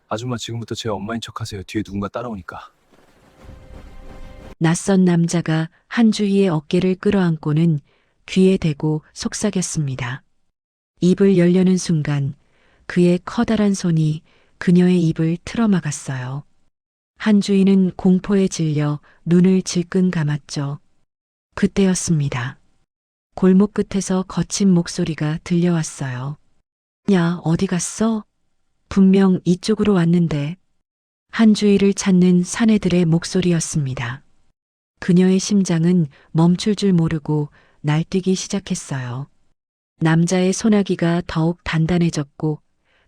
아줌마 지금부터 제 엄마인 척하세요. 뒤에 누군가 따라오니까. 낯선 남자가 한주희의 어깨를 끌어안고는 귀에 대고 속삭였습니다. 입을 열려는 순간 그의 커다란 손이 그녀의 입을 틀어막았어요. 한주희는 공포에 질려 눈을 질끈 감았죠. 그때였습니다. 골목 끝에서 거친 목소리가 들려왔어요. 야, 어디 갔어? 분명 이쪽으로 왔는데. 한주희를 찾는 사내들의 목소리였습니다. 그녀의 심장은 멈출 줄 모르고 날뛰기 시작했어요. 남자의 소나기가 더욱 단단해졌고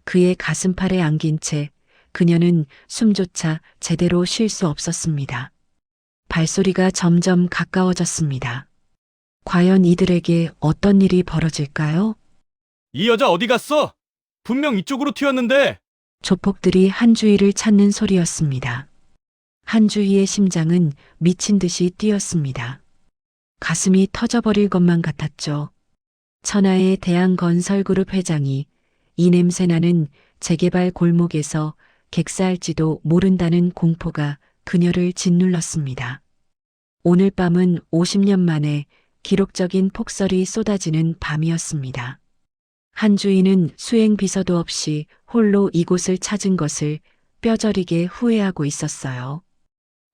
그의 가슴팔에 안긴 채 그녀는 숨조차 제대로 쉴 수 없었습니다. 발소리가 점점 가까워졌습니다. 과연 이들에게 어떤 일이 벌어질까요? 이 여자 어디 갔어? 분명 이쪽으로 튀었는데. 조폭들이 한주희를 찾는 소리였습니다. 한주희의 심장은 미친 듯이 뛰었습니다. 가슴이 터져버릴 것만 같았죠. 천하의 대한건설그룹 회장이 이 냄새나는 재개발 골목에서 객사할지도 모른다는 공포가 그녀를 짓눌렀습니다. 오늘 밤은 50년 만에 기록적인 폭설이 쏟아지는 밤이었습니다. 한주희는 수행 비서도 없이 홀로 이곳을 찾은 것을 뼈저리게 후회하고 있었어요.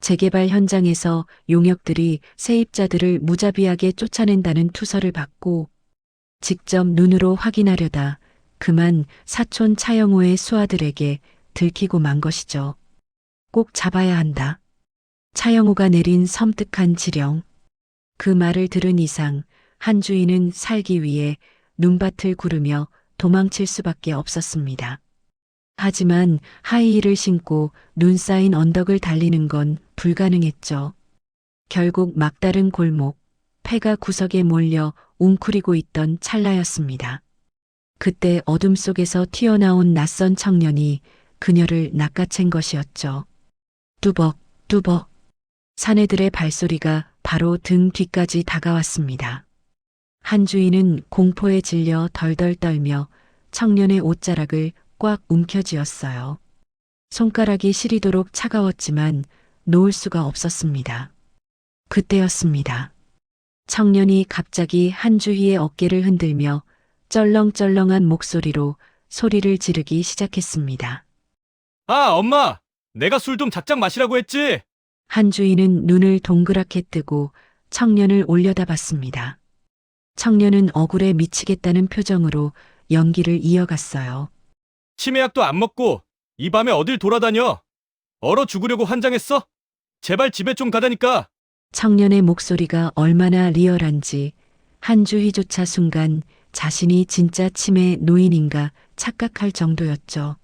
재개발 현장에서 용역들이 세입자들을 무자비하게 쫓아낸다는 투서를 받고 직접 눈으로 확인하려다 그만 사촌 차영호의 수하들에게 들키고 만 것이죠. 꼭 잡아야 한다. 차영호가 내린 섬뜩한 지령. 그 말을 들은 이상 한주희는 살기 위해 눈밭을 구르며 도망칠 수밖에 없었습니다. 하지만 하이힐을 신고 눈 쌓인 언덕을 달리는 건 불가능했죠. 결국 막다른 골목, 폐가 구석에 몰려 웅크리고 있던 찰나였습니다. 그때 어둠 속에서 튀어나온 낯선 청년이 그녀를 낚아챈 것이었죠. 뚜벅, 뚜벅. 사내들의 발소리가 바로 등 뒤까지 다가왔습니다. 한주희는 공포에 질려 덜덜 떨며 청년의 옷자락을 꽉 움켜쥐었어요. 손가락이 시리도록 차가웠지만 놓을 수가 없었습니다. 그때였습니다. 청년이 갑자기 한주희의 어깨를 흔들며 쩔렁쩔렁한 목소리로 소리를 지르기 시작했습니다. 아, 엄마! 내가 술 좀 작작 마시라고 했지? 한주희는 눈을 동그랗게 뜨고 청년을 올려다봤습니다. 청년은 억울해 미치겠다는 표정으로 연기를 이어갔어요. 치매약도 안 먹고 이 밤에 어딜 돌아다녀? 얼어 죽으려고 환장했어? 제발 집에 좀 가다니까. 청년의 목소리가 얼마나 리얼한지 한주희조차 순간 자신이 진짜 치매 노인인가 착각할 정도였죠.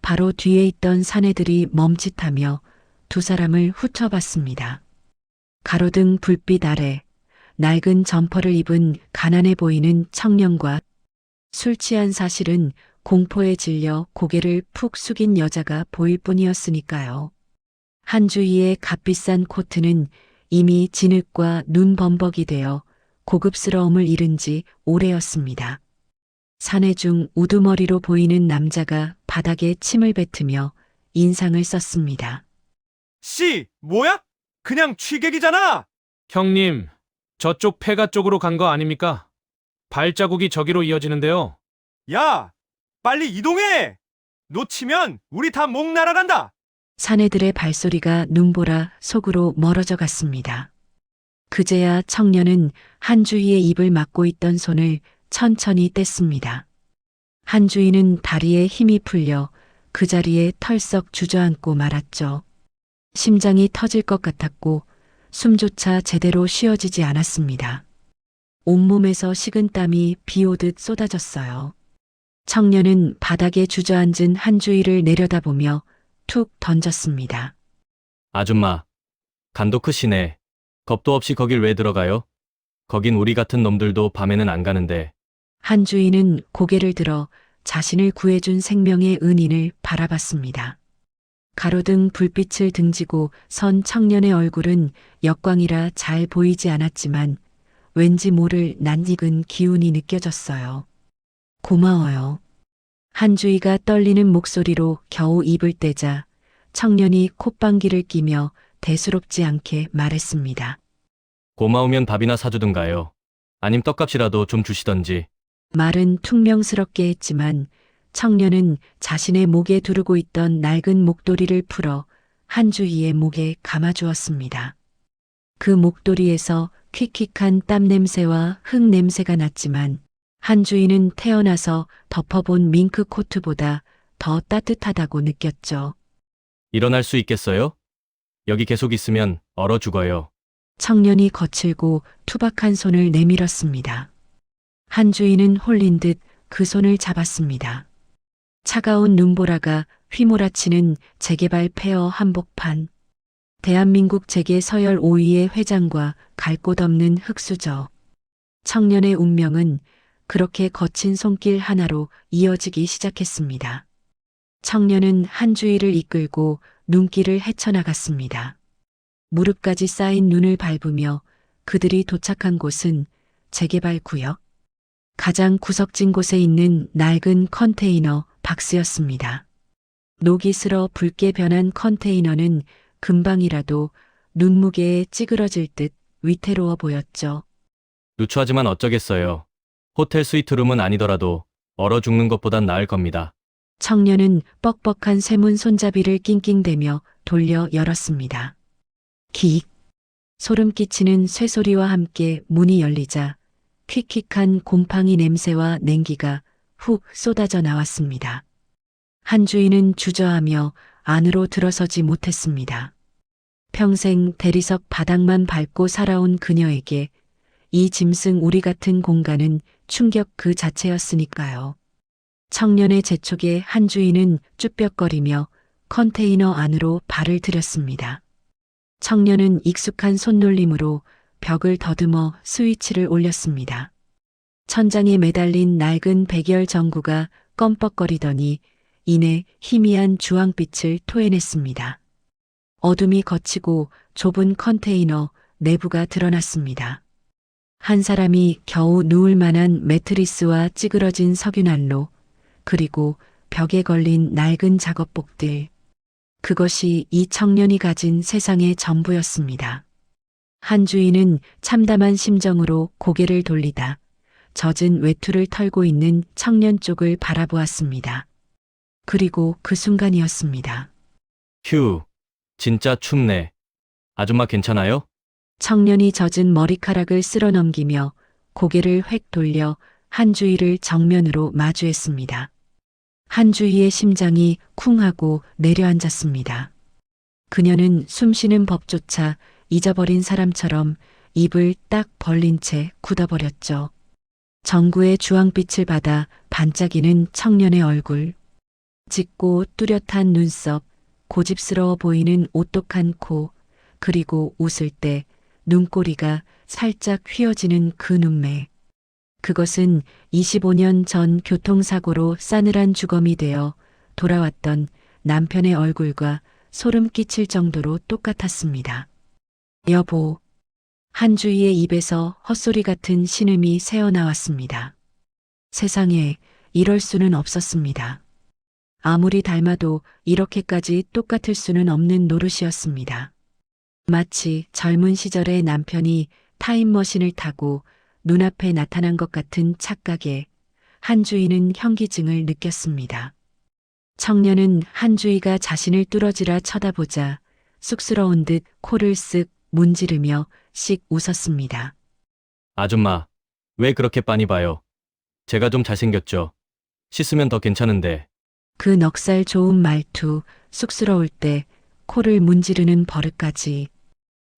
바로 뒤에 있던 사내들이 멈칫하며 두 사람을 훑어봤습니다. 가로등 불빛 아래 낡은 점퍼를 입은 가난해 보이는 청년과 술 취한 사실은 공포에 질려 고개를 푹 숙인 여자가 보일 뿐이었으니까요. 한주희의 값비싼 코트는 이미 진흙과 눈 범벅이 되어 고급스러움을 잃은 지 오래였습니다. 사내 중 우두머리로 보이는 남자가 바닥에 침을 뱉으며 인상을 썼습니다. 씨, 뭐야? 그냥 취객이잖아! 형님, 저쪽 폐가 쪽으로 간 거 아닙니까? 발자국이 저기로 이어지는데요. 야! 빨리 이동해! 놓치면 우리 다 목 날아간다! 사내들의 발소리가 눈보라 속으로 멀어져 갔습니다. 그제야 청년은 한주희의 입을 막고 있던 손을 천천히 뗐습니다. 한주희는 다리에 힘이 풀려 그 자리에 털썩 주저앉고 말았죠. 심장이 터질 것 같았고 숨조차 제대로 쉬어지지 않았습니다. 온몸에서 식은땀이 비오듯 쏟아졌어요. 청년은 바닥에 주저앉은 한주희를 내려다보며 툭 던졌습니다. 아줌마, 간도 크시네. 겁도 없이 거길 왜 들어가요? 거긴 우리 같은 놈들도 밤에는 안 가는데. 한주희는 고개를 들어 자신을 구해준 생명의 은인을 바라봤습니다. 가로등 불빛을 등지고 선 청년의 얼굴은 역광이라 잘 보이지 않았지만 왠지 모를 낯익은 기운이 느껴졌어요. 고마워요. 한주희가 떨리는 목소리로 겨우 입을 떼자 청년이 콧방귀를 끼며 대수롭지 않게 말했습니다. 고마우면 밥이나 사주든가요. 아님 떡값이라도 좀 주시던지. 말은 퉁명스럽게 했지만 청년은 자신의 목에 두르고 있던 낡은 목도리를 풀어 한주희의 목에 감아주었습니다. 그 목도리에서 퀴퀴한 땀 냄새와 흙 냄새가 났지만 한주희는 태어나서 덮어본 밍크 코트보다 더 따뜻하다고 느꼈죠. 일어날 수 있겠어요? 여기 계속 있으면 얼어 죽어요. 청년이 거칠고 투박한 손을 내밀었습니다. 한주희는 홀린 듯 그 손을 잡았습니다. 차가운 눈보라가 휘몰아치는 재개발 폐허 한복판. 대한민국 재계 서열 5위의 회장과 갈 곳 없는 흙수저. 청년의 운명은 그렇게 거친 손길 하나로 이어지기 시작했습니다. 청년은 한주희를 이끌고 눈길을 헤쳐나갔습니다. 무릎까지 쌓인 눈을 밟으며 그들이 도착한 곳은 재개발 구역. 가장 구석진 곳에 있는 낡은 컨테이너 박스였습니다. 녹이 슬어 붉게 변한 컨테이너는 금방이라도 눈무게에 찌그러질 듯 위태로워 보였죠. 누추하지만 어쩌겠어요. 호텔 스위트룸은 아니더라도 얼어 죽는 것보단 나을 겁니다. 청년은 뻑뻑한 쇠문 손잡이를 낑낑대며 돌려 열었습니다. 기익. 소름 끼치는 쇠소리와 함께 문이 열리자 퀴퀴한 곰팡이 냄새와 냉기가 훅 쏟아져 나왔습니다. 한주희는 주저하며 안으로 들어서지 못했습니다. 평생 대리석 바닥만 밟고 살아온 그녀에게 이 짐승 우리 같은 공간은 충격 그 자체였으니까요. 청년의 재촉에 한주희는 쭈뼛거리며 컨테이너 안으로 발을 들였습니다. 청년은 익숙한 손놀림으로 벽을 더듬어 스위치를 올렸습니다. 천장에 매달린 낡은 백열 전구가 껌뻑거리더니 이내 희미한 주황빛을 토해냈습니다. 어둠이 걷히고 좁은 컨테이너 내부가 드러났습니다. 한 사람이 겨우 누울 만한 매트리스와 찌그러진 석유난로, 그리고 벽에 걸린 낡은 작업복들. 그것이 이 청년이 가진 세상의 전부였습니다. 한주희는 참담한 심정으로 고개를 돌리다 젖은 외투를 털고 있는 청년 쪽을 바라보았습니다. 그리고 그 순간이었습니다. 휴, 진짜 춥네. 아줌마 괜찮아요? 청년이 젖은 머리카락을 쓸어넘기며 고개를 획 돌려 한주희를 정면으로 마주했습니다. 한주희의 심장이 쿵하고 내려앉았습니다. 그녀는 숨쉬는 법조차 잊어버린 사람처럼 입을 딱 벌린 채 굳어버렸죠. 전구의 주황빛을 받아 반짝이는 청년의 얼굴. 짙고 뚜렷한 눈썹, 고집스러워 보이는 오똑한 코, 그리고 웃을 때 눈꼬리가 살짝 휘어지는 그 눈매. 그것은 25년 전 교통사고로 싸늘한 주검이 되어 돌아왔던 남편의 얼굴과 소름 끼칠 정도로 똑같았습니다. 여보. 한주희의 입에서 헛소리 같은 신음이 새어나왔습니다. 세상에 이럴 수는 없었습니다. 아무리 닮아도 이렇게까지 똑같을 수는 없는 노릇이었습니다. 마치 젊은 시절의 남편이 타임머신을 타고 눈앞에 나타난 것 같은 착각에 한주희는 현기증을 느꼈습니다. 청년은 한주희가 자신을 뚫어지라 쳐다보자 쑥스러운 듯 코를 쓱 문지르며 씩 웃었습니다. 아줌마, 왜 그렇게 빤히 봐요? 제가 좀 잘생겼죠? 씻으면 더 괜찮은데. 그 넉살 좋은 말투, 쑥스러울 때 코를 문지르는 버릇까지.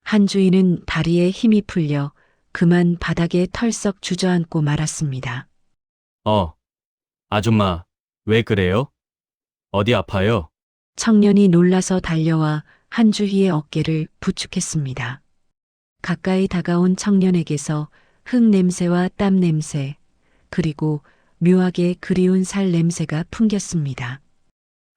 한주희는 다리에 힘이 풀려 그만 바닥에 털썩 주저앉고 말았습니다. 아줌마, 왜 그래요? 어디 아파요? 청년이 놀라서 달려와 한주희의 어깨를 부축했습니다. 가까이 다가온 청년에게서 흙 냄새와 땀 냄새, 그리고 묘하게 그리운 살 냄새가 풍겼습니다.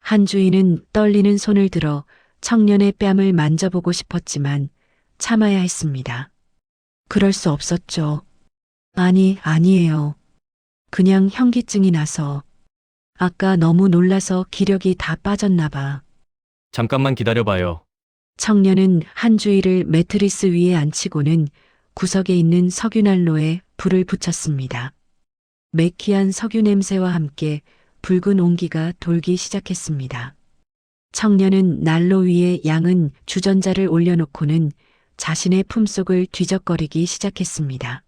한주희는 떨리는 손을 들어 청년의 뺨을 만져보고 싶었지만 참아야 했습니다. 그럴 수 없었죠. 아니에요. 그냥 현기증이 나서. 아까 너무 놀라서 기력이 다 빠졌나 봐. 잠깐만 기다려봐요. 청년은 한주희를 매트리스 위에 앉히고는 구석에 있는 석유난로에 불을 붙였습니다. 매키한 석유 냄새와 함께 붉은 온기가 돌기 시작했습니다. 청년은 난로 위에 양은 주전자를 올려놓고는 자신의 품속을 뒤적거리기 시작했습니다.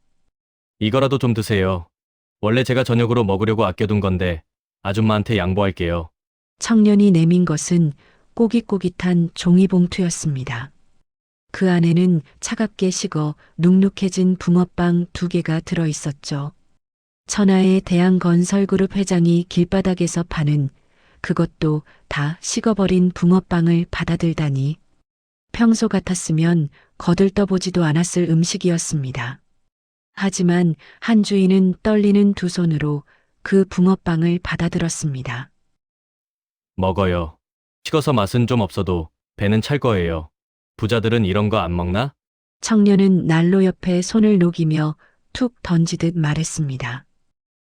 이거라도 좀 드세요. 원래 제가 저녁으로 먹으려고 아껴둔 건데 아줌마한테 양보할게요. 청년이 내민 것은 꼬깃꼬깃한 종이봉투였습니다. 그 안에는 차갑게 식어 눅눅해진 붕어빵 2개가 들어 있었죠. 천하의 대한건설그룹 회장이 길바닥에서 파는 그것도 다 식어버린 붕어빵을 받아들다니. 평소 같았으면 거들떠보지도 않았을 음식이었습니다. 하지만 한주인은 떨리는 두 손으로 그 붕어빵을 받아들었습니다. 먹어요. 식어서 맛은 좀 없어도 배는 찰 거예요. 부자들은 이런 거 안 먹나? 청년은 난로 옆에 손을 녹이며 툭 던지듯 말했습니다.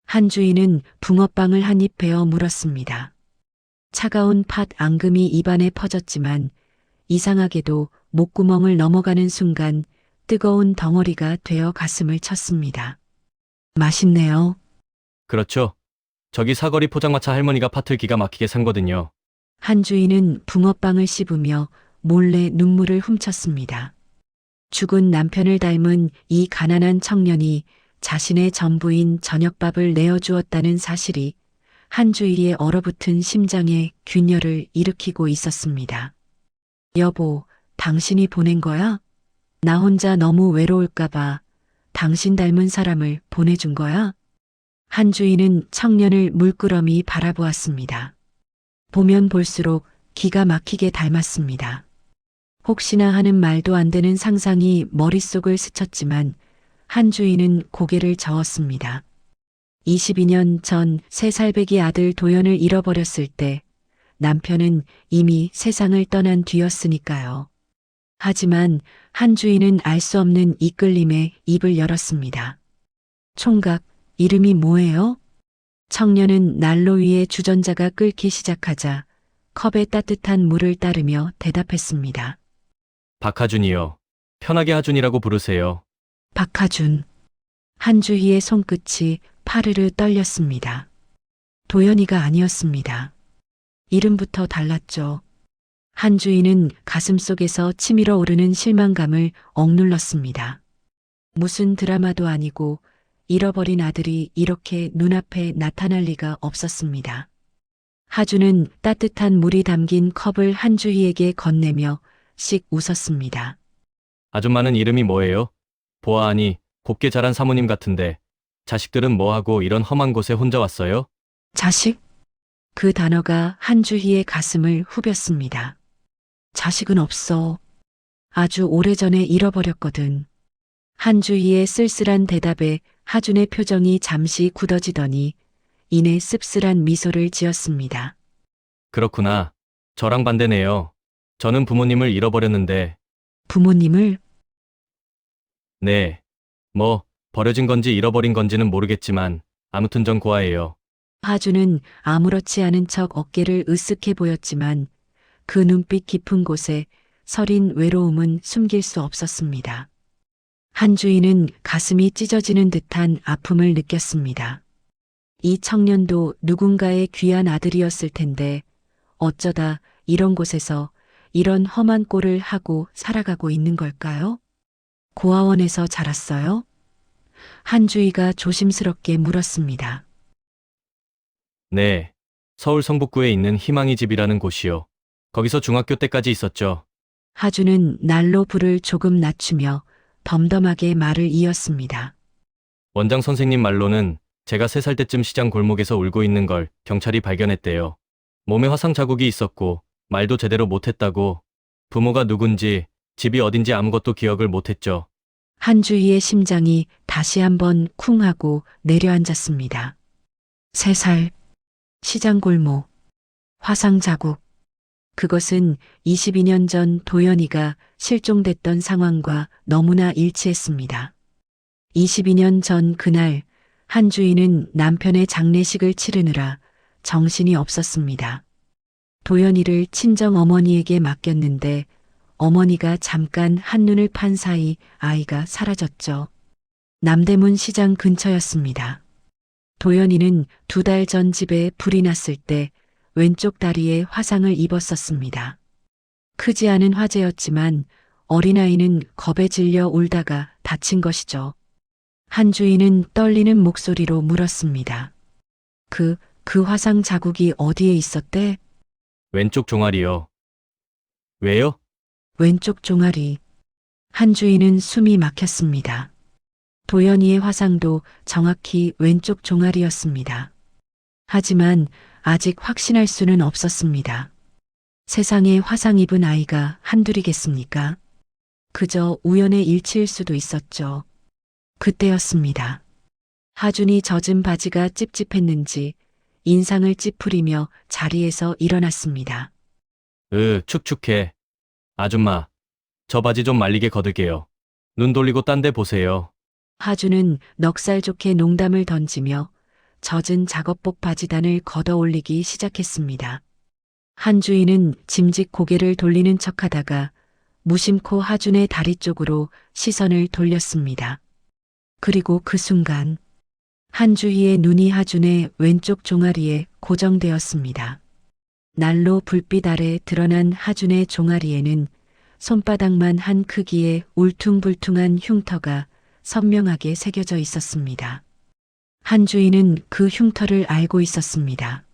한주인은 붕어빵을 한 입 베어 물었습니다. 차가운 팥 앙금이 입안에 퍼졌지만 이상하게도 목구멍을 넘어가는 순간 뜨거운 덩어리가 되어 가슴을 쳤습니다. 맛있네요. 그렇죠. 저기 사거리 포장마차 할머니가 팥을 기가 막히게 산거든요. 한주인은 붕어빵을 씹으며 몰래 눈물을 훔쳤습니다. 죽은 남편을 닮은 이 가난한 청년이 자신의 전부인 저녁밥을 내어주었다는 사실이 한주일의 얼어붙은 심장에 균열을 일으키고 있었습니다. 여보, 당신이 보낸 거야? 나 혼자 너무 외로울까봐 당신 닮은 사람을 보내준 거야? 한주인은 청년을 물끄러미 바라보았습니다. 보면 볼수록 기가 막히게 닮았습니다. 혹시나 하는 말도 안 되는 상상이 머릿속을 스쳤지만 한주인은 고개를 저었습니다. 22년 전 3살배기 아들 도연을 잃어버렸을 때 남편은 이미 세상을 떠난 뒤였으니까요. 하지만 한주인은 알 수 없는 이끌림에 입을 열었습니다. 총각, 이름이 뭐예요? 청년은 난로 위에 주전자가 끓기 시작하자 컵에 따뜻한 물을 따르며 대답했습니다. 박하준이요. 편하게 하준이라고 부르세요. 박하준. 한주희의 손끝이 파르르 떨렸습니다. 도연이가 아니었습니다. 이름부터 달랐죠. 한주희는 가슴속에서 치밀어 오르는 실망감을 억눌렀습니다. 무슨 드라마도 아니고 잃어버린 아들이 이렇게 눈앞에 나타날 리가 없었습니다. 하준은 따뜻한 물이 담긴 컵을 한주희에게 건네며 씩 웃었습니다. 아줌마는 이름이 뭐예요? 보아하니 곱게 자란 사모님 같은데 자식들은 뭐하고 이런 험한 곳에 혼자 왔어요? 자식? 그 단어가 한주희의 가슴을 후볐습니다. 자식은 없어. 아주 오래전에 잃어버렸거든. 한주희의 쓸쓸한 대답에 하준의 표정이 잠시 굳어지더니 이내 씁쓸한 미소를 지었습니다. 그렇구나. 저랑 반대네요. 저는 부모님을 잃어버렸는데, 부모님을? 네. 뭐, 버려진 건지 잃어버린 건지는 모르겠지만, 아무튼 전 고아예요. 하준은 아무렇지 않은 척 어깨를 으쓱해 보였지만 그 눈빛 깊은 곳에 서린 외로움은 숨길 수 없었습니다. 한주인은 가슴이 찢어지는 듯한 아픔을 느꼈습니다. 이 청년도 누군가의 귀한 아들이었을 텐데 어쩌다 이런 곳에서 이런 험한 꼴을 하고 살아가고 있는 걸까요? 고아원에서 자랐어요? 한주희가 조심스럽게 물었습니다. 네. 서울 성북구에 있는 희망이 집이라는 곳이요. 거기서 중학교 때까지 있었죠. 하준은 난로 불을 조금 낮추며 덤덤하게 말을 이었습니다. 원장 선생님 말로는 제가 3살 때쯤 시장 골목에서 울고 있는 걸 경찰이 발견했대요. 몸에 화상 자국이 있었고 말도 제대로 못했다고, 부모가 누군지 집이 어딘지 아무것도 기억을 못했죠. 한주희의 심장이 다시 한번 쿵 하고 내려앉았습니다. 3살, 시장 골목, 화상 자국. 그것은 22년 전 도연이가 실종됐던 상황과 너무나 일치했습니다. 22년 전 그날 한주희는 남편의 장례식을 치르느라 정신이 없었습니다. 도연이를 친정 어머니에게 맡겼는데 어머니가 잠깐 한눈을 판 사이 아이가 사라졌죠. 남대문 시장 근처였습니다. 도연이는 2달 전 집에 불이 났을 때 왼쪽 다리에 화상을 입었었습니다. 크지 않은 화재였지만 어린아이는 겁에 질려 울다가 다친 것이죠. 한 주인은 떨리는 목소리로 물었습니다. 그 화상 자국이 어디에 있었대? 왼쪽 종아리요. 왜요? 왼쪽 종아리. 한 주인은 숨이 막혔습니다. 도연이의 화상도 정확히 왼쪽 종아리였습니다. 하지만 아직 확신할 수는 없었습니다. 세상에 화상 입은 아이가 한둘이겠습니까? 그저 우연의 일치일 수도 있었죠. 그때였습니다. 하준이 젖은 바지가 찝찝했는지 인상을 찌푸리며 자리에서 일어났습니다. 축축해. 아줌마, 저 바지 좀 말리게 걷을게요. 눈 돌리고 딴 데 보세요. 하준은 넉살 좋게 농담을 던지며 젖은 작업복 바지단을 걷어 올리기 시작했습니다. 한 주인은 짐짓 고개를 돌리는 척하다가 무심코 하준의 다리 쪽으로 시선을 돌렸습니다. 그리고 그 순간 한 주희의 눈이 하준의 왼쪽 종아리에 고정되었습니다. 난로 불빛 아래 드러난 하준의 종아리에는 손바닥만 한 크기의 울퉁불퉁한 흉터가 선명하게 새겨져 있었습니다. 한 주인은 그 흉터를 알고 있었습니다.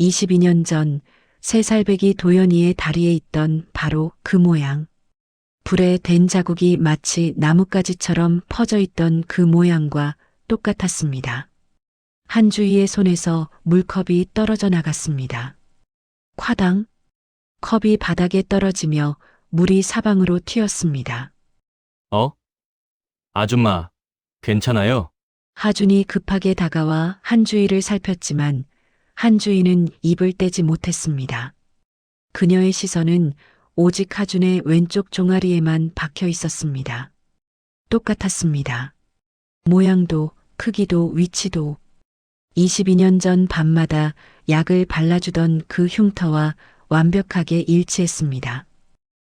22년 전 3살배기 도연이의 다리에 있던 바로 그 모양. 불에 댄 자국이 마치 나뭇가지처럼 퍼져 있던 그 모양과 똑같았습니다. 한 주희의 손에서 물컵이 떨어져 나갔습니다. 콰당! 컵이 바닥에 떨어지며 물이 사방으로 튀었습니다. 아줌마, 괜찮아요? 하준이 급하게 다가와 한주희를 살폈지만 한주희는 입을 떼지 못했습니다. 그녀의 시선은 오직 하준의 왼쪽 종아리에만 박혀 있었습니다. 똑같았습니다. 모양도 크기도 위치도 22년 전 밤마다 약을 발라주던 그 흉터와 완벽하게 일치했습니다.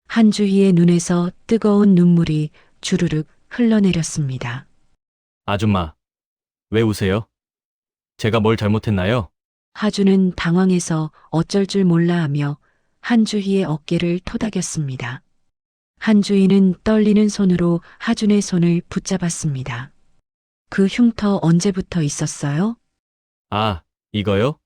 한주희의 눈에서 뜨거운 눈물이 주르륵 흘러내렸습니다. 아줌마, 왜 우세요? 제가 뭘 잘못했나요? 하준은 당황해서 어쩔 줄 몰라 하며 한주희의 어깨를 토닥였습니다. 한주희는 떨리는 손으로 하준의 손을 붙잡았습니다. 그 흉터 언제부터 있었어요? 아, 이거요?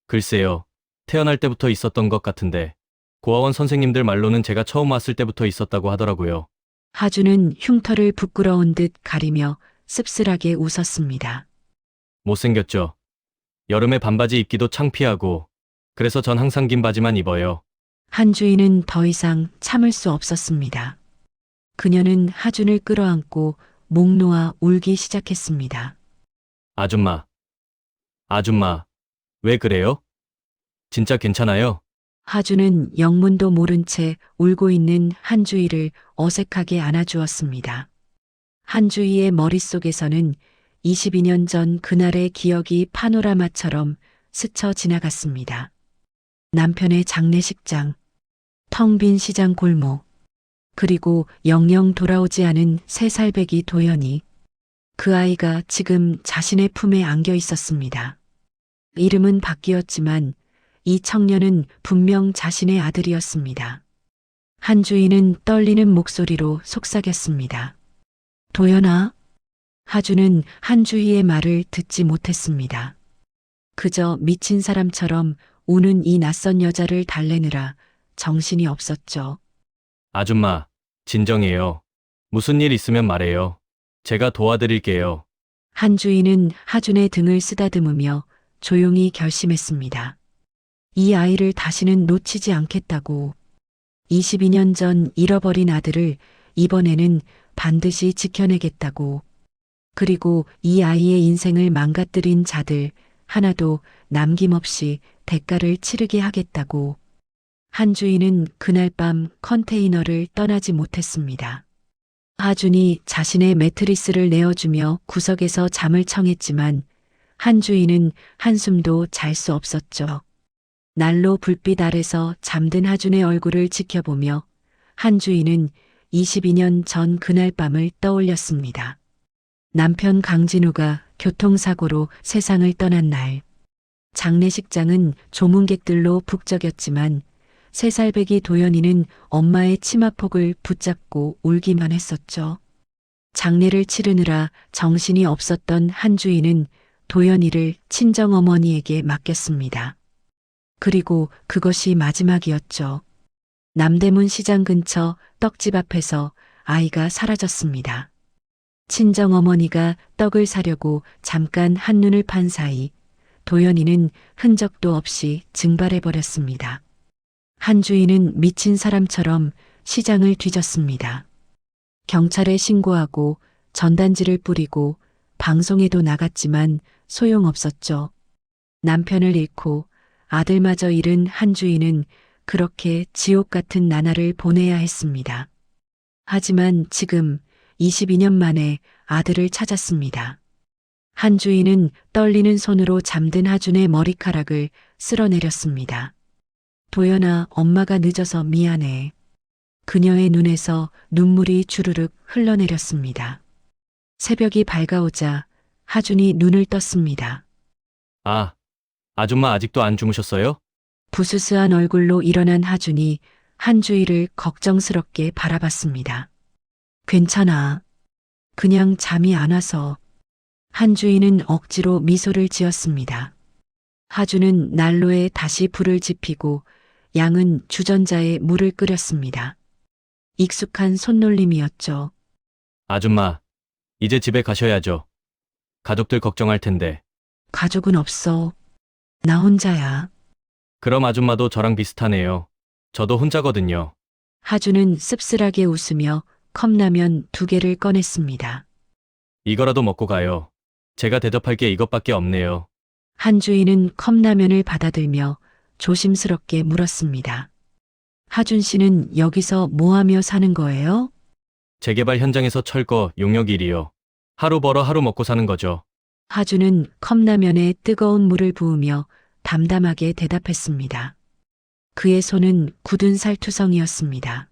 글쎄요. 태어날 때부터 있었던 것 같은데 고아원 선생님들 말로는 제가 처음 왔을 때부터 있었다고 하더라고요. 하준은 흉터를 부끄러운 듯 가리며 씁쓸하게 웃었습니다. 못생겼죠? 여름에 반바지 입기도 창피하고 그래서 전 항상 긴 바지만 입어요. 한주희는 더 이상 참을 수 없었습니다. 그녀는 하준을 끌어안고 목 놓아 울기 시작했습니다. 아줌마, 왜 그래요? 진짜 괜찮아요? 하준은 영문도 모른 채 울고 있는 한주희를 어색하게 안아주었습니다. 한주희의 머릿속에서는 22년 전 그날의 기억이 파노라마처럼 스쳐 지나갔습니다. 남편의 장례식장, 텅 빈 시장 골목, 그리고 영영 돌아오지 않은 3살배기 도연이. 그 아이가 지금 자신의 품에 안겨 있었습니다. 이름은 바뀌었지만 이 청년은 분명 자신의 아들이었습니다. 한주희는 떨리는 목소리로 속삭였습니다. 도연아. 하준은 한주희의 말을 듣지 못했습니다. 그저 미친 사람처럼 우는 이 낯선 여자를 달래느라 정신이 없었죠. 아줌마, 진정해요. 무슨 일 있으면 말해요. 제가 도와드릴게요. 한주희는 하준의 등을 쓰다듬으며 조용히 결심했습니다. 이 아이를 다시는 놓치지 않겠다고. 22년 전 잃어버린 아들을 이번에는 반드시 지켜내겠다고. 그리고 이 아이의 인생을 망가뜨린 자들 하나도 남김없이 대가를 치르게 하겠다고. 한주희는 그날 밤 컨테이너를 떠나지 못했습니다. 하준이 자신의 매트리스를 내어주며 구석에서 잠을 청했지만 한주인은 한숨도 잘 수 없었죠. 난로 불빛 아래서 잠든 하준의 얼굴을 지켜보며 한주인은 22년 전 그날 밤을 떠올렸습니다. 남편 강진우가 교통사고로 세상을 떠난 날. 장례식장은 조문객들로 북적였지만 3살 배기 도연이는 엄마의 치마폭을 붙잡고 울기만 했었죠. 장례를 치르느라 정신이 없었던 한주인은 도연이를 친정어머니에게 맡겼습니다. 그리고 그것이 마지막이었죠. 남대문 시장 근처 떡집 앞에서 아이가 사라졌습니다. 친정어머니가 떡을 사려고 잠깐 한눈을 판 사이 도연이는 흔적도 없이 증발해버렸습니다. 한주인은 미친 사람처럼 시장을 뒤졌습니다. 경찰에 신고하고 전단지를 뿌리고 방송에도 나갔지만 소용없었죠. 남편을 잃고 아들마저 잃은 한주인은 그렇게 지옥 같은 나날을 보내야 했습니다. 하지만 지금 22년 만에 아들을 찾았습니다. 한주인은 떨리는 손으로 잠든 하준의 머리카락을 쓸어내렸습니다. 도연아, 엄마가 늦어서 미안해. 그녀의 눈에서 눈물이 주르륵 흘러내렸습니다. 새벽이 밝아오자 하준이 눈을 떴습니다. 아, 아줌마 아직도 안 주무셨어요? 부스스한 얼굴로 일어난 하준이 한주희를 걱정스럽게 바라봤습니다. 괜찮아. 그냥 잠이 안 와서. 한주희는 억지로 미소를 지었습니다. 하준은 난로에 다시 불을 지피고 양은 주전자에 물을 끓였습니다. 익숙한 손놀림이었죠. 아줌마, 이제 집에 가셔야죠. 가족들 걱정할 텐데. 가족은 없어. 나 혼자야. 그럼 아줌마도 저랑 비슷하네요. 저도 혼자거든요. 하준은 씁쓸하게 웃으며 컵라면 2개를 꺼냈습니다. 이거라도 먹고 가요. 제가 대접할 게 이것밖에 없네요. 한주인은 컵라면을 받아들며 조심스럽게 물었습니다. 하준 씨는 여기서 뭐 하며 사는 거예요? 재개발 현장에서 철거, 용역 일이요. 하루 벌어 하루 먹고 사는 거죠. 하준은 컵라면에 뜨거운 물을 부으며 담담하게 대답했습니다. 그의 손은 굳은 살투성이었습니다.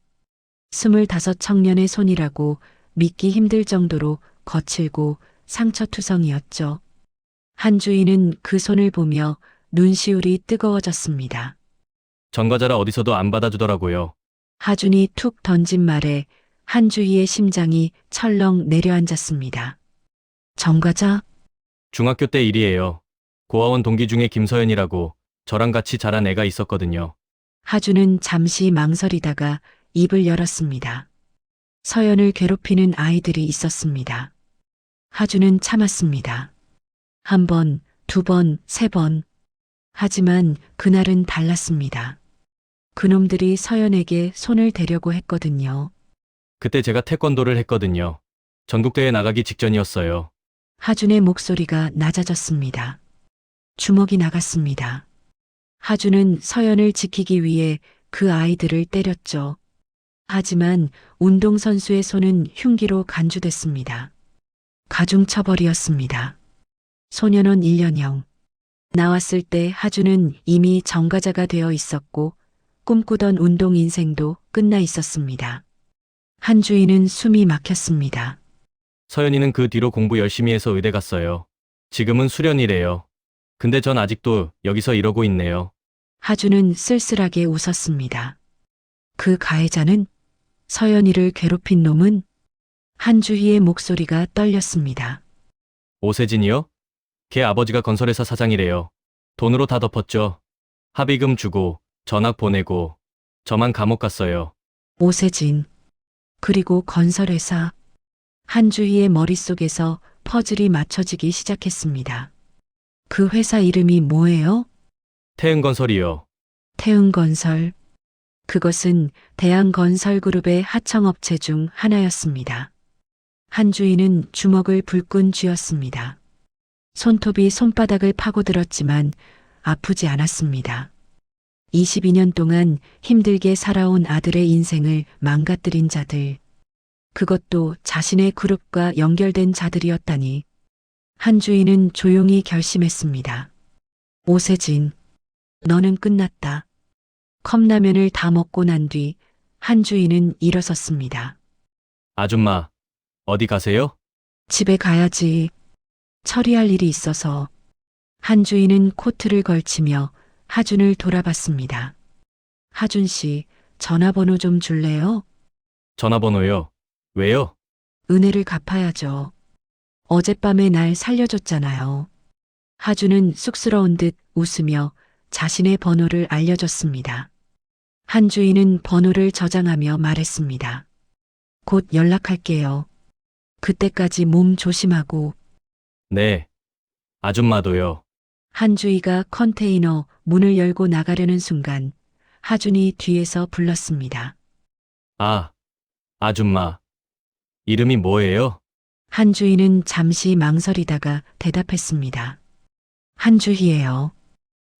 25 청년의 손이라고 믿기 힘들 정도로 거칠고 상처투성이었죠. 한주인은 그 손을 보며 눈시울이 뜨거워졌습니다. 전과자라 어디서도 안 받아주더라고요. 하준이 툭 던진 말에 한주희의 심장이 철렁 내려앉았습니다. 전과자? 중학교 때 일이에요. 고아원 동기 중에 김서연이라고 저랑 같이 자란 애가 있었거든요. 하준은 잠시 망설이다가 입을 열었습니다. 서연을 괴롭히는 아이들이 있었습니다. 하준은 참았습니다. 1번, 2번, 3번. 하지만 그날은 달랐습니다. 그놈들이 서연에게 손을 대려고 했거든요. 그때 제가 태권도를 했거든요. 전국대회 나가기 직전이었어요. 하준의 목소리가 낮아졌습니다. 주먹이 나갔습니다. 하준은 서연을 지키기 위해 그 아이들을 때렸죠. 하지만 운동선수의 손은 흉기로 간주됐습니다. 가중처벌이었습니다. 소년원 1년형. 나왔을 때 하준은 이미 전과자가 되어 있었고 꿈꾸던 운동 인생도 끝나 있었습니다. 한주인은 숨이 막혔습니다. 서연이는 그 뒤로 공부 열심히 해서 의대 갔어요. 지금은 수련이래요. 근데 전 아직도 여기서 이러고 있네요. 하준은 쓸쓸하게 웃었습니다. 그 가해자는? 서연이를 괴롭힌 놈은? 한주희의 목소리가 떨렸습니다. 오세진이요? 걔 아버지가 건설회사 사장이래요. 돈으로 다 덮었죠. 합의금 주고 전학 보내고 저만 감옥 갔어요. 오세진. 그리고 건설회사. 한주희의 머릿속에서 퍼즐이 맞춰지기 시작했습니다. 그 회사 이름이 뭐예요? 태흥건설이요. 태흥건설. 그것은 대한건설그룹의 하청업체 중 하나였습니다. 한주인은 주먹을 불끈 쥐었습니다. 손톱이 손바닥을 파고들었지만 아프지 않았습니다. 22년 동안 힘들게 살아온 아들의 인생을 망가뜨린 자들. 그것도 자신의 그룹과 연결된 자들이었다니. 한주인은 조용히 결심했습니다. 오세진, 너는 끝났다. 컵라면을 다 먹고 난 뒤 한주인은 일어섰습니다. 아줌마, 어디 가세요? 집에 가야지. 처리할 일이 있어서. 한주인은 코트를 걸치며 하준을 돌아봤습니다. 하준 씨, 전화번호 좀 줄래요? 전화번호요. 왜요? 은혜를 갚아야죠. 어젯밤에 날 살려줬잖아요. 하준은 쑥스러운 듯 웃으며 자신의 번호를 알려줬습니다. 한주인은 번호를 저장하며 말했습니다. 곧 연락할게요. 그때까지 몸 조심하고. 네. 아줌마도요. 한주희가 컨테이너 문을 열고 나가려는 순간 하준이 뒤에서 불렀습니다. 아, 아줌마. 이름이 뭐예요? 한주희는 잠시 망설이다가 대답했습니다. 한주희예요.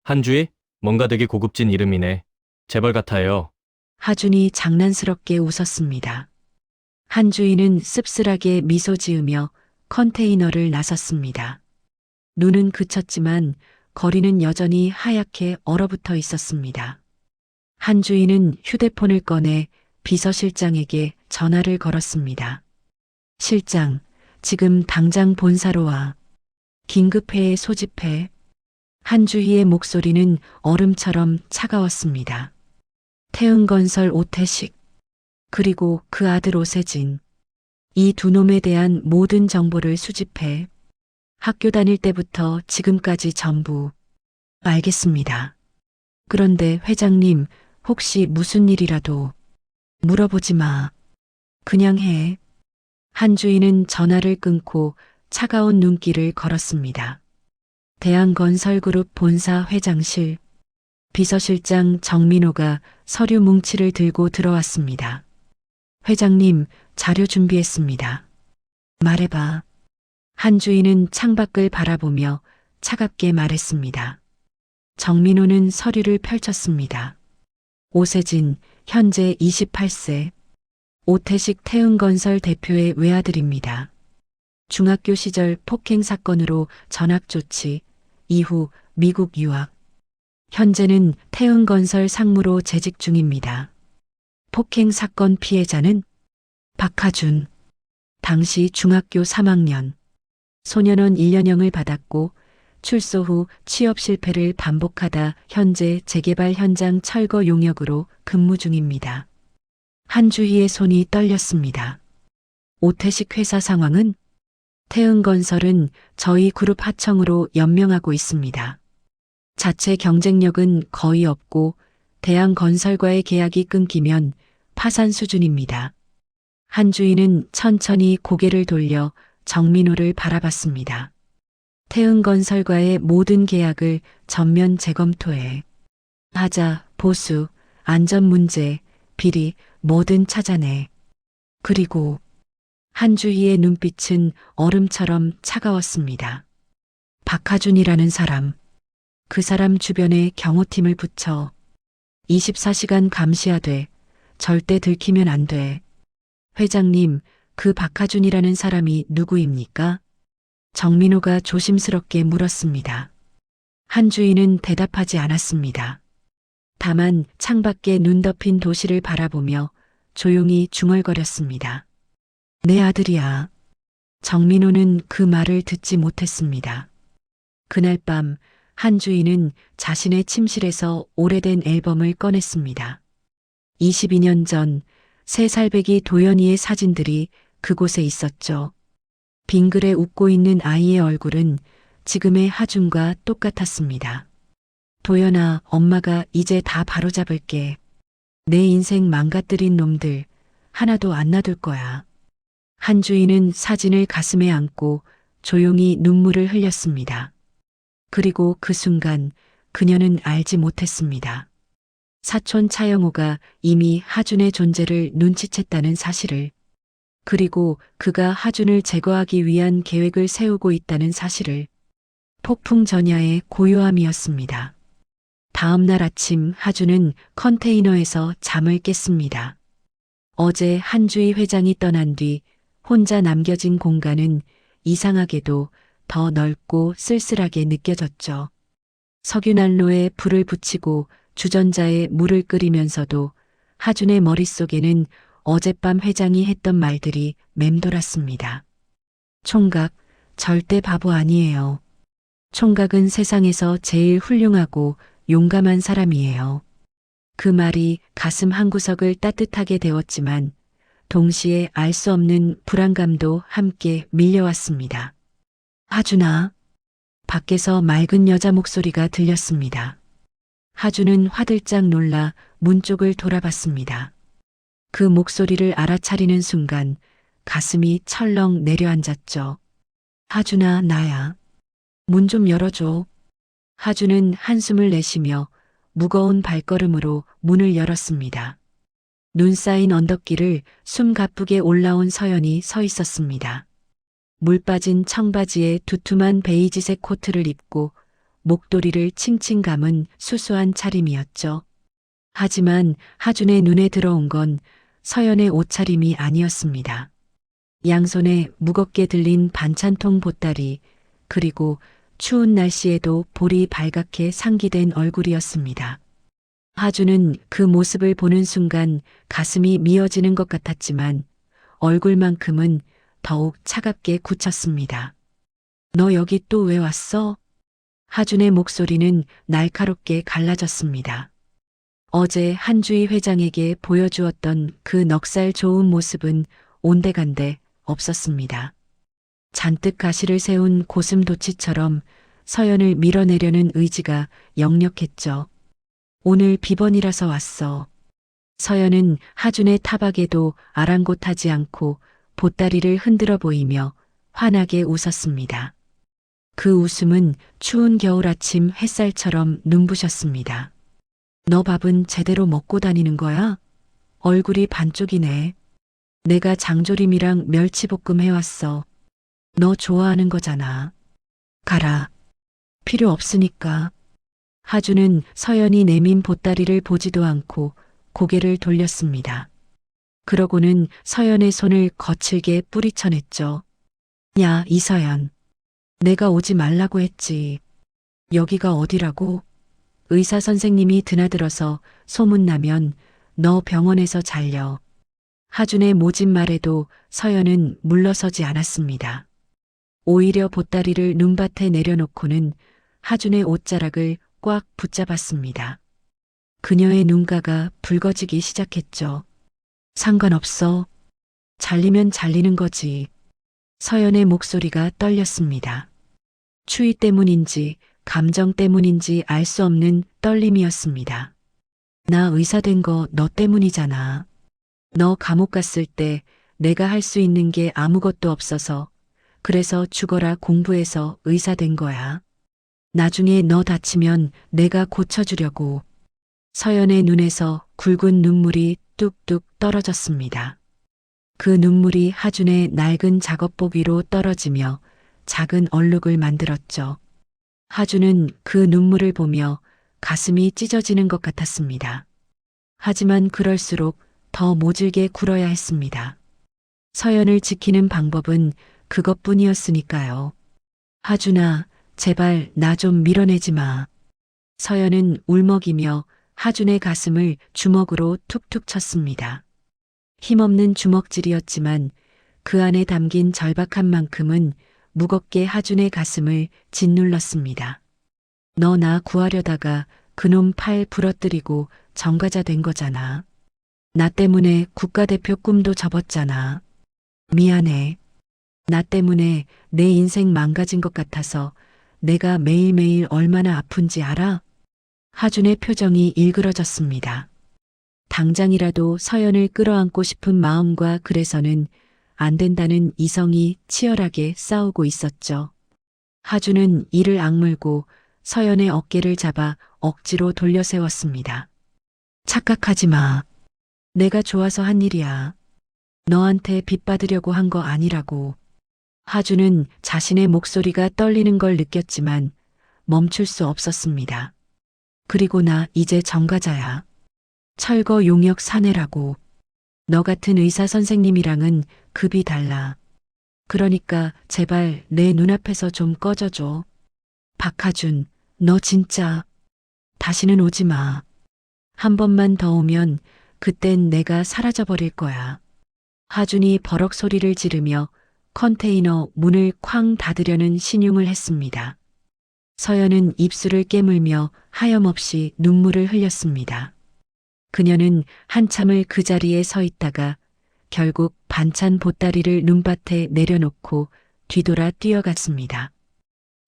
한주희? 뭔가 되게 고급진 이름이네. 재벌 같아요. 하준이 장난스럽게 웃었습니다. 한주희는 씁쓸하게 미소 지으며 컨테이너를 나섰습니다. 눈은 그쳤지만 거리는 여전히 하얗게 얼어붙어 있었습니다. 한주희는 휴대폰을 꺼내 비서실장에게 전화를 걸었습니다. 실장, 지금 당장 본사로 와. 긴급회에 소집해. 한주희의 목소리는 얼음처럼 차가웠습니다. 태흥건설 오태식, 그리고 그 아들 오세진. 이 두 놈에 대한 모든 정보를 수집해. 학교 다닐 때부터 지금까지 전부. 알겠습니다. 그런데 회장님, 혹시 무슨 일이라도 물어보지 마. 그냥 해. 한주인은 전화를 끊고 차가운 눈길을 걸었습니다. 대한건설그룹 본사 회장실. 비서실장 정민호가 서류 뭉치를 들고 들어왔습니다. 회장님, 자료 준비했습니다. 말해봐. 한주인은 창밖을 바라보며 차갑게 말했습니다. 정민호는 서류를 펼쳤습니다. 오세진, 현재 28세. 오태식 태흥건설 대표의 외아들입니다. 중학교 시절 폭행 사건으로 전학조치, 이후 미국 유학. 현재는 태흥건설 상무로 재직 중입니다. 폭행 사건 피해자는 박하준. 당시 중학교 3학년. 소년원 1년형을 받았고 출소 후 취업 실패를 반복하다 현재 재개발 현장 철거 용역으로 근무 중입니다. 한주희의 손이 떨렸습니다. 오태식 회사 상황은? 태흥건설은 저희 그룹 하청으로 연명하고 있습니다. 자체 경쟁력은 거의 없고 대한건설과의 계약이 끊기면 파산 수준입니다. 한주희는 천천히 고개를 돌려 정민호를 바라봤습니다. 태흥건설과의 모든 계약을 전면 재검토해. 하자, 보수, 안전 문제, 비리, 뭐든 찾아내. 그리고 한주희의 눈빛은 얼음처럼 차가웠습니다. 박하준이라는 사람. 그 사람 주변에 경호팀을 붙여 24시간 감시하되 절대 들키면 안 돼. 회장님, 그 박하준이라는 사람이 누구입니까? 정민호가 조심스럽게 물었습니다. 한주희는 대답하지 않았습니다. 다만 창밖에 눈 덮인 도시를 바라보며 조용히 중얼거렸습니다. 내 아들이야. 정민호는 그 말을 듣지 못했습니다. 그날 밤 한주희는 자신의 침실에서 오래된 앨범을 꺼냈습니다. 22년 전 3살배기 도연이의 사진들이 그곳에 있었죠. 빙그레 웃고 있는 아이의 얼굴은 지금의 하준과 똑같았습니다. 도연아, 엄마가 이제 다 바로잡을게. 내 인생 망가뜨린 놈들 하나도 안 놔둘 거야. 한주희는 사진을 가슴에 안고 조용히 눈물을 흘렸습니다. 그리고 그 순간 그녀는 알지 못했습니다. 사촌 차영호가 이미 하준의 존재를 눈치챘다는 사실을, 그리고 그가 하준을 제거하기 위한 계획을 세우고 있다는 사실을. 폭풍 전야의 고요함이었습니다. 다음 날 아침 하준은 컨테이너에서 잠을 깼습니다. 어제 한주희 회장이 떠난 뒤 혼자 남겨진 공간은 이상하게도 더 넓고 쓸쓸하게 느껴졌죠. 석유난로에 불을 붙이고 주전자에 물을 끓이면서도 하준의 머릿속에는 어젯밤 회장이 했던 말들이 맴돌았습니다. 총각, 절대 바보 아니에요. 총각은 세상에서 제일 훌륭하고 용감한 사람이에요. 그 말이 가슴 한구석을 따뜻하게 데웠지만 동시에 알 수 없는 불안감도 함께 밀려왔습니다. 하준아. 밖에서 맑은 여자 목소리가 들렸습니다. 하준은 화들짝 놀라 문 쪽을 돌아봤습니다. 그 목소리를 알아차리는 순간 가슴이 철렁 내려앉았죠. 하준아, 나야. 문 좀 열어줘. 하준은 한숨을 내쉬며 무거운 발걸음으로 문을 열었습니다. 눈 쌓인 언덕길을 숨 가쁘게 올라온 서연이 서 있었습니다. 물 빠진 청바지에 두툼한 베이지색 코트를 입고 목도리를 칭칭 감은 수수한 차림이었죠. 하지만 하준의 눈에 들어온 건 서연의 옷차림이 아니었습니다. 양손에 무겁게 들린 반찬통 보따리, 그리고 추운 날씨에도 볼이 발갛게 상기된 얼굴이었습니다. 하준은 그 모습을 보는 순간 가슴이 미어지는 것 같았지만 얼굴만큼은 더욱 차갑게 굳혔습니다. 너 여기 또 왜 왔어? 하준의 목소리는 날카롭게 갈라졌습니다. 어제 한주희 회장에게 보여주었던 그 넉살 좋은 모습은 온데간데 없었습니다. 잔뜩 가시를 세운 고슴도치처럼 서연을 밀어내려는 의지가 역력했죠. 오늘 비번이라서 왔어. 서연은 하준의 타박에도 아랑곳하지 않고 보따리를 흔들어 보이며 환하게 웃었습니다. 그 웃음은 추운 겨울 아침 햇살처럼 눈부셨습니다. 너 밥은 제대로 먹고 다니는 거야? 얼굴이 반쪽이네. 내가 장조림이랑 멸치볶음 해왔어. 너 좋아하는 거잖아. 가라. 필요 없으니까. 하준은 서연이 내민 보따리를 보지도 않고 고개를 돌렸습니다. 그러고는 서연의 손을 거칠게 뿌리쳐냈죠. 야, 이서연. 내가 오지 말라고 했지. 여기가 어디라고? 의사 선생님이 드나들어서 소문나면 너 병원에서 잘려. 하준의 모진 말에도 서연은 물러서지 않았습니다. 오히려 보따리를 눈밭에 내려놓고는 하준의 옷자락을 꽉 붙잡았습니다. 그녀의 눈가가 붉어지기 시작했죠. 상관없어. 잘리면 잘리는 거지. 서연의 목소리가 떨렸습니다. 추위 때문인지 감정 때문인지 알 수 없는 떨림이었습니다. 나 의사 된 거 너 때문이잖아. 너 감옥 갔을 때 내가 할 수 있는 게 아무것도 없어서 그래서 죽어라 공부해서 의사 된 거야. 나중에 너 다치면 내가 고쳐주려고. 서연의 눈에서 굵은 눈물이 뚝뚝 떨어졌습니다. 그 눈물이 하준의 낡은 작업복 위로 떨어지며 작은 얼룩을 만들었죠. 하준은 그 눈물을 보며 가슴이 찢어지는 것 같았습니다. 하지만 그럴수록 더 모질게 굴어야 했습니다. 서연을 지키는 방법은 그것뿐이었으니까요. 하준아, 제발 나 좀 밀어내지 마. 서연은 울먹이며 하준의 가슴을 주먹으로 툭툭 쳤습니다. 힘없는 주먹질이었지만 그 안에 담긴 절박한 만큼은 무겁게 하준의 가슴을 짓눌렀습니다. 너 나 구하려다가 그놈 팔 부러뜨리고 정과자 된 거잖아. 나 때문에 국가대표 꿈도 접었잖아. 미안해. 나 때문에 내 인생 망가진 것 같아서 내가 매일매일 얼마나 아픈지 알아? 하준의 표정이 일그러졌습니다. 당장이라도 서연을 끌어안고 싶은 마음과 그래서는 안 된다는 이성이 치열하게 싸우고 있었죠. 하준은 이를 악물고 서연의 어깨를 잡아 억지로 돌려 세웠습니다. 착각하지 마. 내가 좋아서 한 일이야. 너한테 빚받으려고 한 거 아니라고. 하준은 자신의 목소리가 떨리는 걸 느꼈지만 멈출 수 없었습니다. 그리고 나 이제 정과자야. 철거 용역 사내라고. 너 같은 의사 선생님이랑은 급이 달라. 그러니까 제발 내 눈앞에서 좀 꺼져줘. 박하준, 너 진짜 다시는 오지 마. 한 번만 더 오면 그땐 내가 사라져버릴 거야. 하준이 버럭 소리를 지르며 컨테이너 문을 쾅 닫으려는 신용을 했습니다. 서연은 입술을 깨물며 하염없이 눈물을 흘렸습니다. 그녀는 한참을 그 자리에 서 있다가 결국 반찬 보따리를 눈밭에 내려놓고 뒤돌아 뛰어갔습니다.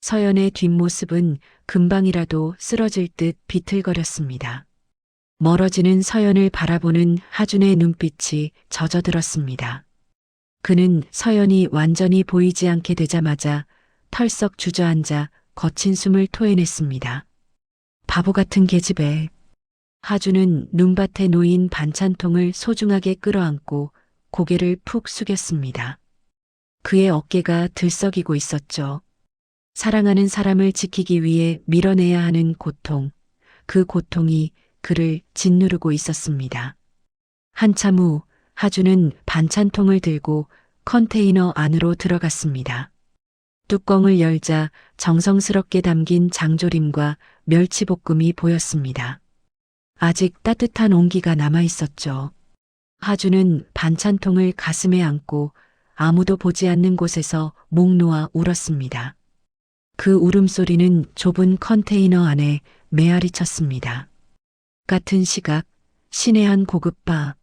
서연의 뒷모습은 금방이라도 쓰러질 듯 비틀거렸습니다. 멀어지는 서연을 바라보는 하준의 눈빛이 젖어들었습니다. 그는 서연이 완전히 보이지 않게 되자마자 털썩 주저앉아 거친 숨을 토해냈습니다. 바보 같은 계집애. 하준은 눈밭에 놓인 반찬통을 소중하게 끌어안고 고개를 푹 숙였습니다. 그의 어깨가 들썩이고 있었죠. 사랑하는 사람을 지키기 위해 밀어내야 하는 고통, 그 고통이 그를 짓누르고 있었습니다. 한참 후 하준은 반찬통을 들고 컨테이너 안으로 들어갔습니다. 뚜껑을 열자 정성스럽게 담긴 장조림과 멸치볶음이 보였습니다. 아직 따뜻한 온기가 남아 있었죠. 하준은 반찬통을 가슴에 안고 아무도 보지 않는 곳에서 목 놓아 울었습니다. 그 울음소리는 좁은 컨테이너 안에 메아리 쳤습니다. 같은 시각 신의 한 고급바,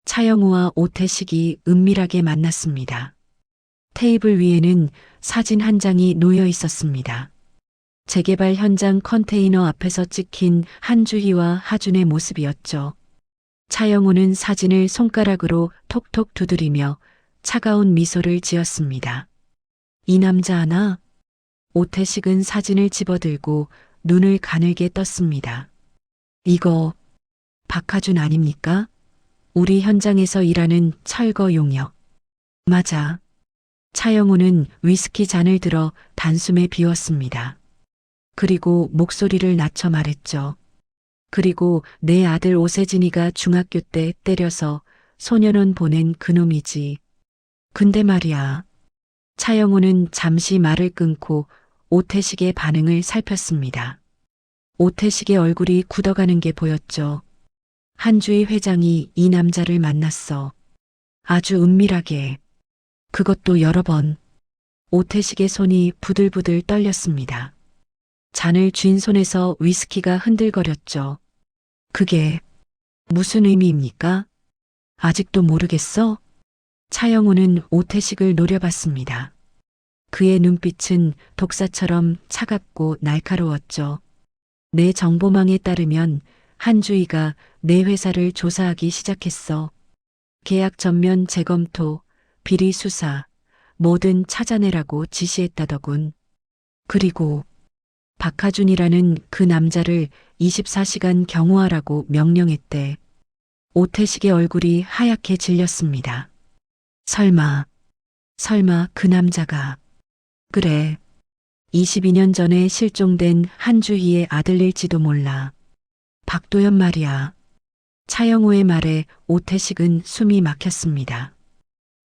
차영우와 오태식이 은밀하게 만났습니다. 테이블 위에는 사진 한 장이 놓여 있었습니다. 재개발 현장 컨테이너 앞에서 찍힌 한주희와 하준의 모습이었죠. 차영우는 사진을 손가락으로 톡톡 두드리며 차가운 미소를 지었습니다. 이 남자 하나? 오태식은 사진을 집어들고 눈을 가늘게 떴습니다. 이거 박하준 아닙니까? 우리 현장에서 일하는 철거 용역. 맞아. 차영우는 위스키 잔을 들어 단숨에 비웠습니다. 그리고 목소리를 낮춰 말했죠. 그리고 내 아들 오세진이가 중학교 때 때려서 소년원 보낸 그놈이지. 근데 말이야. 차영우는 잠시 말을 끊고 오태식의 반응을 살폈습니다. 오태식의 얼굴이 굳어가는 게 보였죠. 한주희 회장이 이 남자를 만났어. 아주 은밀하게. 그것도 여러 번. 오태식의 손이 부들부들 떨렸습니다. 잔을 쥔 손에서 위스키가 흔들거렸죠. 그게 무슨 의미입니까? 아직도 모르겠어? 차영우는 오태식을 노려봤습니다. 그의 눈빛은 독사처럼 차갑고 날카로웠죠. 내 정보망에 따르면 한주희가 내 회사를 조사하기 시작했어. 계약 전면 재검토, 비리 수사, 뭐든 찾아내라고 지시했다더군. 그리고 박하준이라는 그 남자를 24시간 경호하라고 명령했대. 오태식의 얼굴이 하얗게 질렸습니다. 설마 그 남자가. 그래. 22년 전에 실종된 한주희의 아들일지도 몰라. 박도연 말이야. 차영우의 말에 오태식은 숨이 막혔습니다.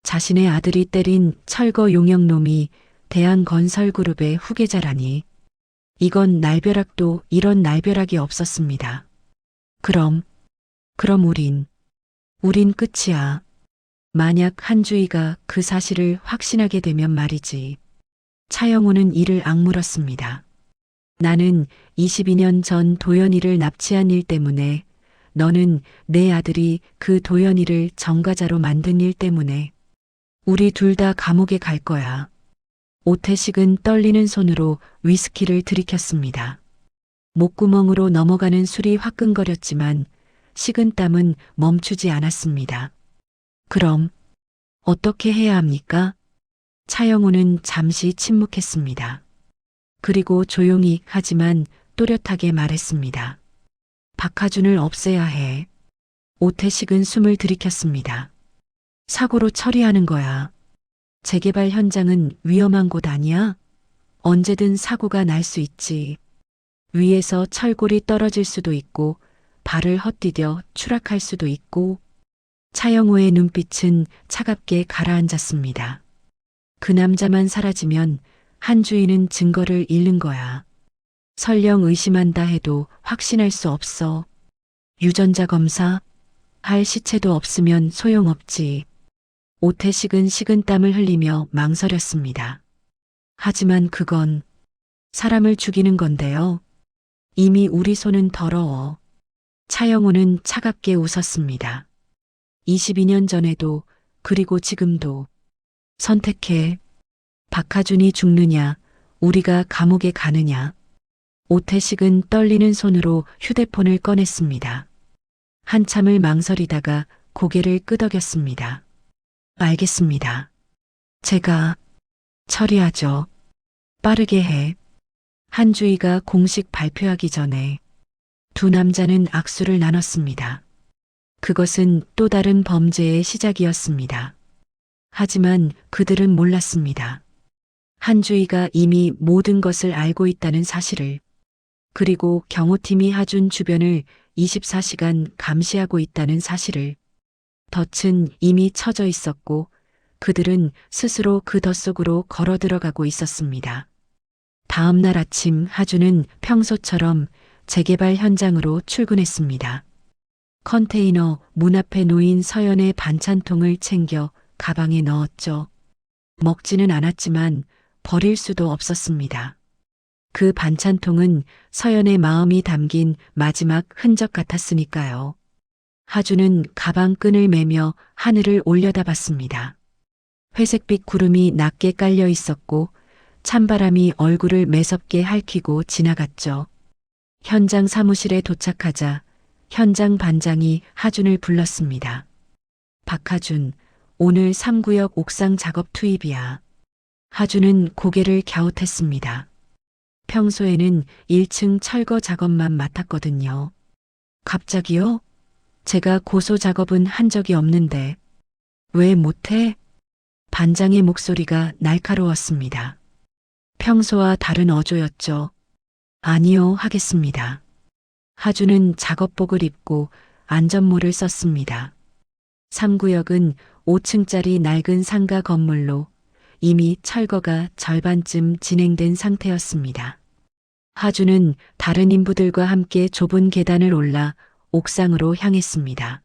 자신의 아들이 때린 철거 용역놈이 대한건설그룹의 후계자라니. 이건 날벼락도 이런 날벼락이 없었습니다. 그럼 우린 끝이야. 만약 한주희가 그 사실을 확신하게 되면 말이지. 차영우는 이를 악물었습니다. 나는 22년 전 도연이를 납치한 일 때문에, 너는 내 아들이 그 도연이를 정가자로 만든 일 때문에 우리 둘 다 감옥에 갈 거야. 오태식은 떨리는 손으로 위스키를 들이켰습니다. 목구멍으로 넘어가는 술이 화끈거렸지만 식은땀은 멈추지 않았습니다. 그럼 어떻게 해야 합니까? 차영우는 잠시 침묵했습니다. 그리고 조용히 하지만 또렷하게 말했습니다. 박하준을 없애야 해. 오태식은 숨을 들이켰습니다. 사고로 처리하는 거야. 재개발 현장은 위험한 곳 아니야? 언제든 사고가 날 수 있지. 위에서 철골이 떨어질 수도 있고 발을 헛디뎌 추락할 수도 있고. 차영우의 눈빛은 차갑게 가라앉았습니다. 그 남자만 사라지면 한주희는 증거를 잃는 거야. 설령 의심한다 해도 확신할 수 없어. 유전자 검사 할 시체도 없으면 소용없지. 오태식은 식은땀을 흘리며 망설였습니다. 하지만 그건 사람을 죽이는 건데요. 이미 우리 손은 더러워. 차영호는 차갑게 웃었습니다. 22년 전에도 그리고 지금도 선택해. 박하준이 죽느냐, 우리가 감옥에 가느냐. 오태식은 떨리는 손으로 휴대폰을 꺼냈습니다. 한참을 망설이다가 고개를 끄덕였습니다. 알겠습니다. 제가 처리하죠. 빠르게 해. 한주희가 공식 발표하기 전에 두 남자는 악수를 나눴습니다. 그것은 또 다른 범죄의 시작이었습니다. 하지만 그들은 몰랐습니다. 한주희가 이미 모든 것을 알고 있다는 사실을, 그리고 경호팀이 하준 주변을 24시간 감시하고 있다는 사실을. 덫은 이미 쳐져 있었고 그들은 스스로 그 덫 속으로 걸어 들어가고 있었습니다. 다음 날 아침 하준은 평소처럼 재개발 현장으로 출근했습니다. 컨테이너 문 앞에 놓인 서연의 반찬통을 챙겨 가방에 넣었죠. 먹지는 않았지만 버릴 수도 없었습니다. 그 반찬통은 서연의 마음이 담긴 마지막 흔적 같았으니까요. 하준은 가방 끈을 매며 하늘을 올려다봤습니다. 회색빛 구름이 낮게 깔려 있었고 찬바람이 얼굴을 매섭게 핥히고 지나갔죠. 현장 사무실에 도착하자 현장 반장이 하준을 불렀습니다. 박하준, 오늘 3구역 옥상 작업 투입이야. 하준은 고개를 갸웃했습니다. 평소에는 1층 철거 작업만 맡았거든요. 갑자기요? 제가 고소 작업은 한 적이 없는데. 왜 못해? 반장의 목소리가 날카로웠습니다. 평소와 다른 어조였죠. 아니요, 하겠습니다. 하준은 작업복을 입고 안전모를 썼습니다. 3구역은 5층짜리 낡은 상가 건물로 이미 철거가 절반쯤 진행된 상태였습니다. 하준은 다른 인부들과 함께 좁은 계단을 올라 옥상으로 향했습니다.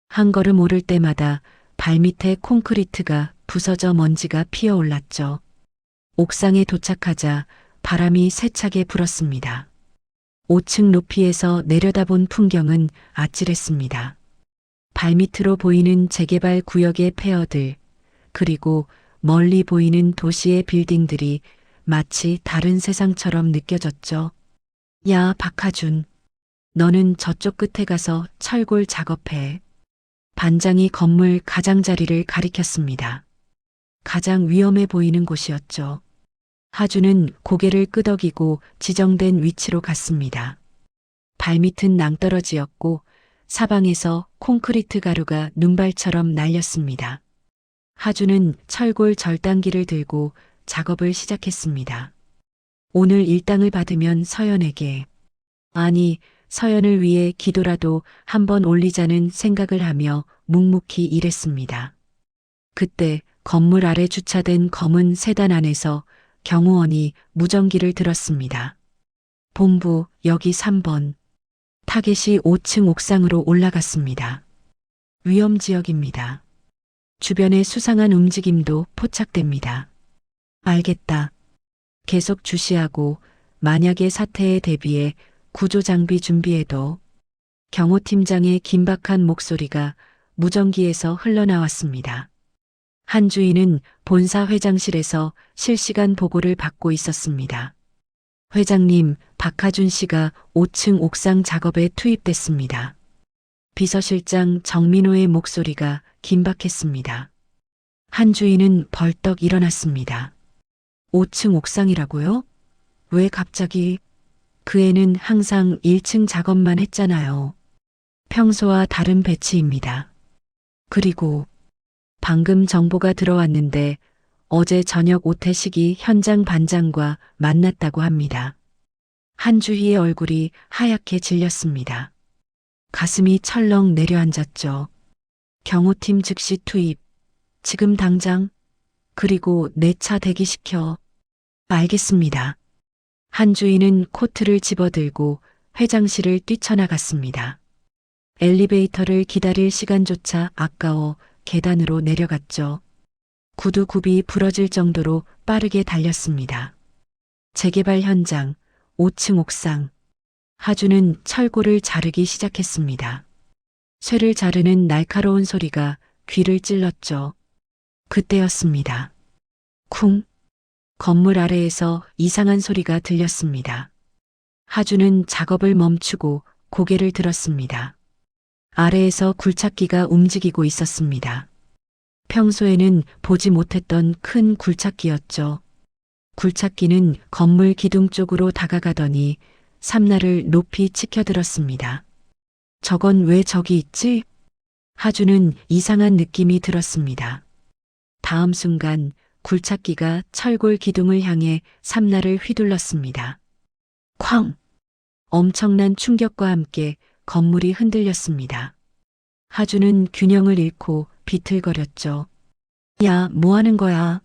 한 걸음 오를 때마다 발밑에 콘크리트가 부서져 먼지가 피어올랐죠. 옥상에 도착하자 바람이 세차게 불었습니다. 5층 높이에서 내려다본 풍경은 아찔했습니다. 발밑으로 보이는 재개발 구역의 폐허들, 그리고 멀리 보이는 도시의 빌딩들이 마치 다른 세상처럼 느껴졌죠. 야, 박하준. 너는 저쪽 끝에 가서 철골 작업해. 반장이 건물 가장자리를 가리켰습니다. 가장 위험해 보이는 곳이었죠. 하준은 고개를 끄덕이고 지정된 위치로 갔습니다. 발밑은 낭떠러지였고 사방에서 콘크리트 가루가 눈발처럼 날렸습니다. 하준은 철골 절단기를 들고 작업을 시작했습니다. 오늘 일당을 받으면 서연에게, 아니, 서연을 위해 기도라도 한번 올리자는 생각을 하며 묵묵히 일했습니다. 그때 건물 아래 주차된 검은 세단 안에서 경호원이 무전기를 들었습니다. 본부, 여기 3번. 타겟이 5층 옥상으로 올라갔습니다. 위험 지역입니다. 주변의 수상한 움직임도 포착됩니다. 알겠다. 계속 주시하고 만약의 사태에 대비해 구조장비 준비해도. 경호팀장의 긴박한 목소리가 무전기에서 흘러나왔습니다. 한주희는 본사 회장실에서 실시간 보고를 받고 있었습니다. 회장님, 박하준 씨가 5층 옥상 작업에 투입됐습니다. 비서실장 정민호의 목소리가 긴박했습니다. 한주희는 벌떡 일어났습니다. 5층 옥상이라고요? 왜 갑자기? 그 애는 항상 1층 작업만 했잖아요. 평소와 다른 배치입니다. 그리고 방금 정보가 들어왔는데 어제 저녁 오태식이 현장 반장과 만났다고 합니다. 한주희의 얼굴이 하얗게 질렸습니다. 가슴이 철렁 내려앉았죠. 경호팀 즉시 투입. 지금 당장? 그리고 내 차 대기시켜. 알겠습니다. 한주인은 코트를 집어들고 회장실을 뛰쳐나갔습니다. 엘리베이터를 기다릴 시간조차 아까워 계단으로 내려갔죠. 구두굽이 부러질 정도로 빠르게 달렸습니다. 재개발 현장, 5층 옥상. 하주는 철골을 자르기 시작했습니다. 쇠를 자르는 날카로운 소리가 귀를 찔렀죠. 그때였습니다. 쿵. 건물 아래에서 이상한 소리가 들렸습니다. 하주는 작업을 멈추고 고개를 들었습니다. 아래에서 굴착기가 움직이고 있었습니다. 평소에는 보지 못했던 큰 굴착기였죠. 굴착기는 건물 기둥 쪽으로 다가가더니 삼날을 높이 치켜들었습니다. 저건 왜 저기 있지? 하주는 이상한 느낌이 들었습니다. 다음 순간 굴착기가 철골 기둥을 향해 삼날을 휘둘렀습니다. 쾅! 엄청난 충격과 함께 건물이 흔들렸습니다. 하주는 균형을 잃고 비틀거렸죠. 야, 뭐 하는 거야?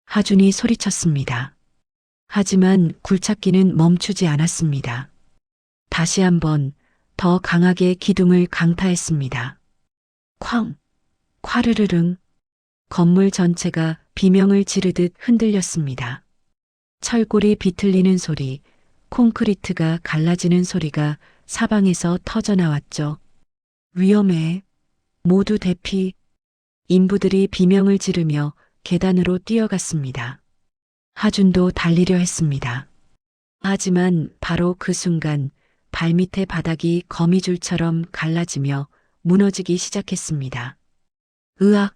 하준이 소리쳤습니다. 하지만 굴착기는 멈추지 않았습니다. 다시 한번 더 강하게 기둥을 강타했습니다. 쾅! 콰르르릉! 건물 전체가 비명을 지르듯 흔들렸습니다. 철골이 비틀리는 소리, 콘크리트가 갈라지는 소리가 사방에서 터져나왔죠. 위험해. 모두 대피. 인부들이 비명을 지르며 계단으로 뛰어갔습니다. 하준도 달리려 했습니다. 하지만 바로 그 순간 발밑의 바닥이 거미줄처럼 갈라지며 무너지기 시작했습니다. 으악!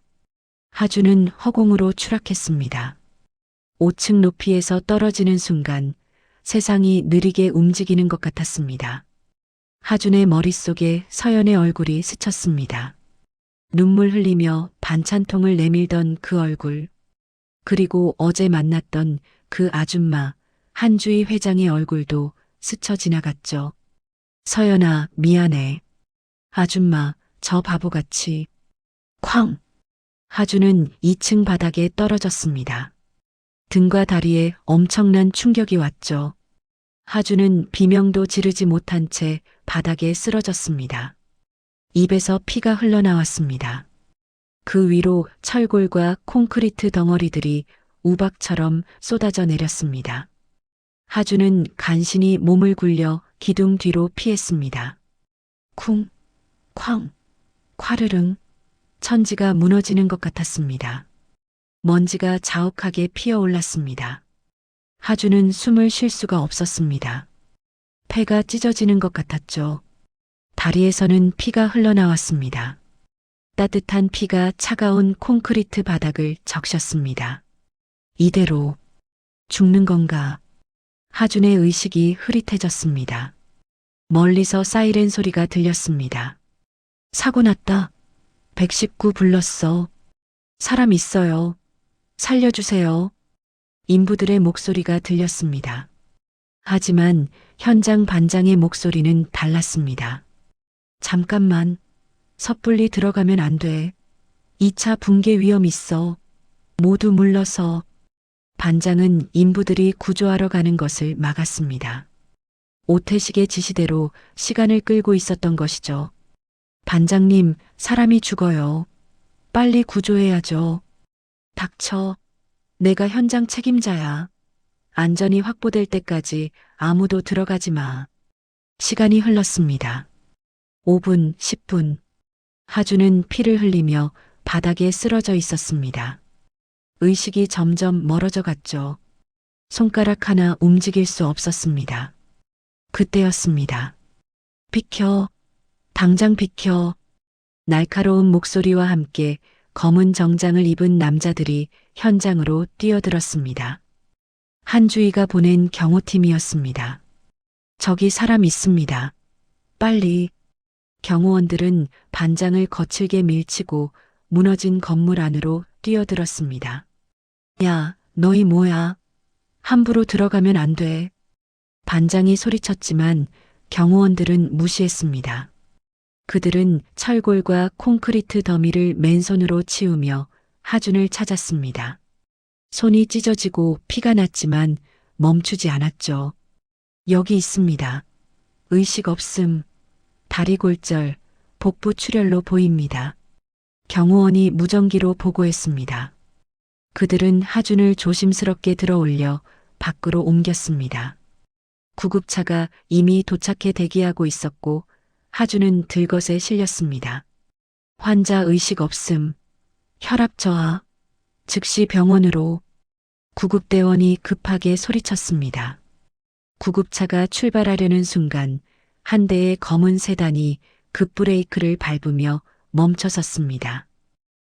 하준은 허공으로 추락했습니다. 5층 높이에서 떨어지는 순간 세상이 느리게 움직이는 것 같았습니다. 하준의 머릿속에 서연의 얼굴이 스쳤습니다. 눈물 흘리며 반찬통을 내밀던 그 얼굴, 그리고 어제 만났던 그 아줌마 한주희 회장의 얼굴도 스쳐 지나갔죠. 서연아, 미안해. 아줌마, 저 바보같이. 쾅! 하주는 2층 바닥에 떨어졌습니다. 등과 다리에 엄청난 충격이 왔죠. 하주는 비명도 지르지 못한 채 바닥에 쓰러졌습니다. 입에서 피가 흘러나왔습니다. 그 위로 철골과 콘크리트 덩어리들이 우박처럼 쏟아져 내렸습니다. 하주는 간신히 몸을 굴려 기둥 뒤로 피했습니다. 쿵, 쾅, 콰르릉. 천지가 무너지는 것 같았습니다. 먼지가 자욱하게 피어올랐습니다. 하주는 숨을 쉴 수가 없었습니다. 폐가 찢어지는 것 같았죠. 다리에서는 피가 흘러나왔습니다. 따뜻한 피가 차가운 콘크리트 바닥을 적셨습니다. 이대로 죽는 건가? 하준의 의식이 흐릿해졌습니다. 멀리서 사이렌 소리가 들렸습니다. 사고 났다. 119 불렀어. 사람 있어요. 살려주세요. 인부들의 목소리가 들렸습니다. 하지만 현장 반장의 목소리는 달랐습니다. 잠깐만. 섣불리 들어가면 안 돼. 2차 붕괴 위험 있어. 모두 물러서. 반장은 인부들이 구조하러 가는 것을 막았습니다. 오태식의 지시대로 시간을 끌고 있었던 것이죠. 반장님, 사람이 죽어요. 빨리 구조해야죠. 닥쳐. 내가 현장 책임자야. 안전이 확보될 때까지 아무도 들어가지 마. 시간이 흘렀습니다. 5분, 10분. 하주는 피를 흘리며 바닥에 쓰러져 있었습니다. 의식이 점점 멀어져 갔죠. 손가락 하나 움직일 수 없었습니다. 그때였습니다. 비켜. 당장 비켜. 날카로운 목소리와 함께 검은 정장을 입은 남자들이 현장으로 뛰어들었습니다. 한주희가 보낸 경호팀이었습니다. 저기 사람 있습니다. 빨리. 경호원들은 반장을 거칠게 밀치고 무너진 건물 안으로 뛰어들었습니다. 야, 너희 뭐야? 함부로 들어가면 안 돼. 반장이 소리쳤지만 경호원들은 무시했습니다. 그들은 철골과 콘크리트 더미를 맨손으로 치우며 하준을 찾았습니다. 손이 찢어지고 피가 났지만 멈추지 않았죠. 여기 있습니다. 의식 없음, 다리 골절, 복부 출혈로 보입니다. 경호원이 무전기로 보고했습니다. 그들은 하준을 조심스럽게 들어올려 밖으로 옮겼습니다. 구급차가 이미 도착해 대기하고 있었고 하준은 들것에 실렸습니다. 환자 의식 없음, 혈압 저하, 즉시 병원으로. 구급대원이 급하게 소리쳤습니다. 구급차가 출발하려는 순간 한 대의 검은 세단이 급브레이크를 밟으며 멈춰섰습니다.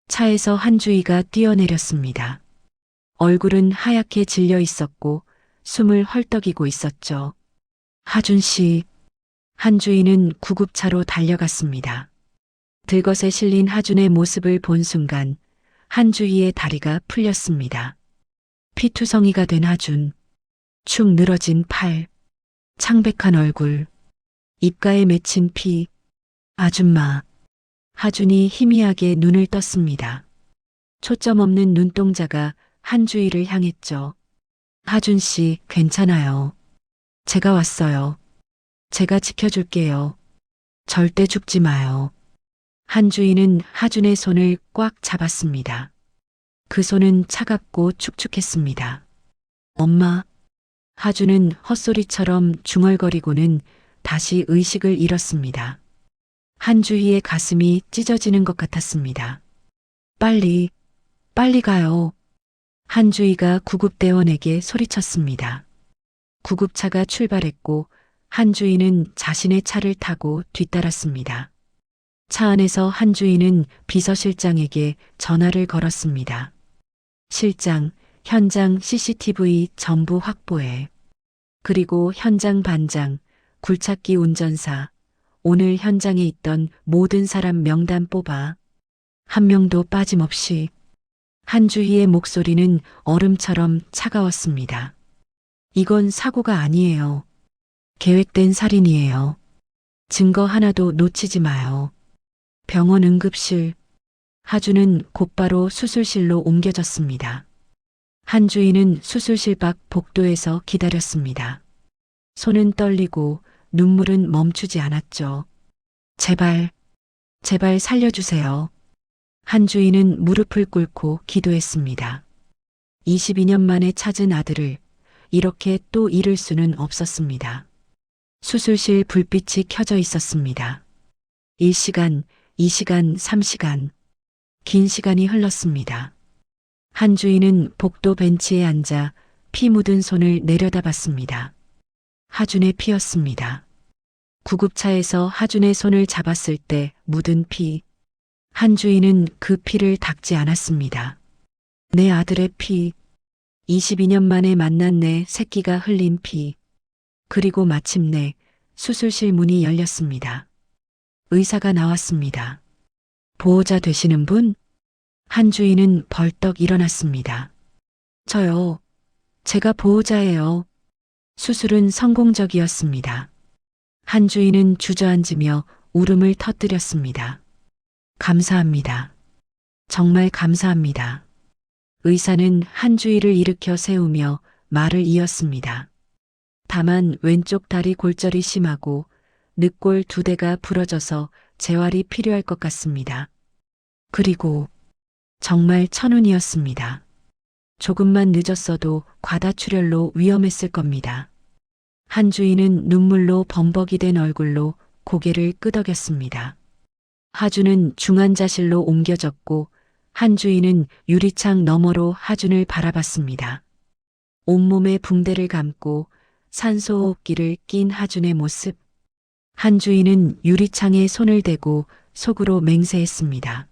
차에서 한주희가 뛰어내렸습니다. 얼굴은 하얗게 질려 있었고 숨을 헐떡이고 있었죠. 하준 씨. 한주희는 구급차로 달려갔습니다. 들것에 실린 하준의 모습을 본 순간 한주희의 다리가 풀렸습니다. 피투성이가 된 하준. 축 늘어진 팔, 창백한 얼굴, 입가에 맺힌 피. 아줌마. 하준이 희미하게 눈을 떴습니다. 초점 없는 눈동자가 한주희를 향했죠. 하준 씨, 괜찮아요. 제가 왔어요. 제가 지켜줄게요. 절대 죽지 마요. 한주희는 하준의 손을 꽉 잡았습니다. 그 손은 차갑고 축축했습니다. 엄마. 하준은 헛소리처럼 중얼거리고는 다시 의식을 잃었습니다. 한주희의 가슴이 찢어지는 것 같았습니다. 빨리, 빨리 가요. 한주희가 구급대원에게 소리쳤습니다. 구급차가 출발했고 한주희는 자신의 차를 타고 뒤따랐습니다. 차 안에서 한주희는 비서실장에게 전화를 걸었습니다. 실장, 현장 CCTV 전부 확보해. 그리고 현장 반장, 굴착기 운전사, 오늘 현장에 있던 모든 사람 명단 뽑아. 한 명도 빠짐없이. 한주희의 목소리는 얼음처럼 차가웠습니다. 이건 사고가 아니에요. 계획된 살인이에요. 증거 하나도 놓치지 마요. 병원 응급실. 하준은 곧바로 수술실로 옮겨졌습니다. 한주희는 수술실 밖 복도에서 기다렸습니다. 손은 떨리고 눈물은 멈추지 않았죠. 제발, 제발 살려주세요. 한주희는 무릎을 꿇고 기도했습니다. 22년 만에 찾은 아들을 이렇게 또 잃을 수는 없었습니다. 수술실 불빛이 켜져 있었습니다. 1시간, 2시간, 3시간. 긴 시간이 흘렀습니다. 한주희는 복도 벤치에 앉아 피 묻은 손을 내려다봤습니다. 하준의 피였습니다. 구급차에서 하준의 손을 잡았을 때 묻은 피. 한주희는 그 피를 닦지 않았습니다. 내 아들의 피. 22년 만에 만난 내 새끼가 흘린 피. 그리고 마침내 수술실 문이 열렸습니다. 의사가 나왔습니다. 보호자 되시는 분? 한주희는 벌떡 일어났습니다. 저요. 제가 보호자예요. 수술은 성공적이었습니다. 한주희는 주저앉으며 울음을 터뜨렸습니다. 감사합니다. 정말 감사합니다. 의사는 한주희를 일으켜 세우며 말을 이었습니다. 다만 왼쪽 다리 골절이 심하고 늑골 2대가 부러져서 재활이 필요할 것 같습니다. 그리고 정말 천운이었습니다. 조금만 늦었어도 과다출혈로 위험했을 겁니다. 한주희는 눈물로 범벅이 된 얼굴로 고개를 끄덕였습니다. 하준은 중환자실로 옮겨졌고 한주희는 유리창 너머로 하준을 바라봤습니다. 온몸에 붕대를 감고 산소호흡기를 낀 하준의 모습. 한주희는 유리창에 손을 대고 속으로 맹세했습니다.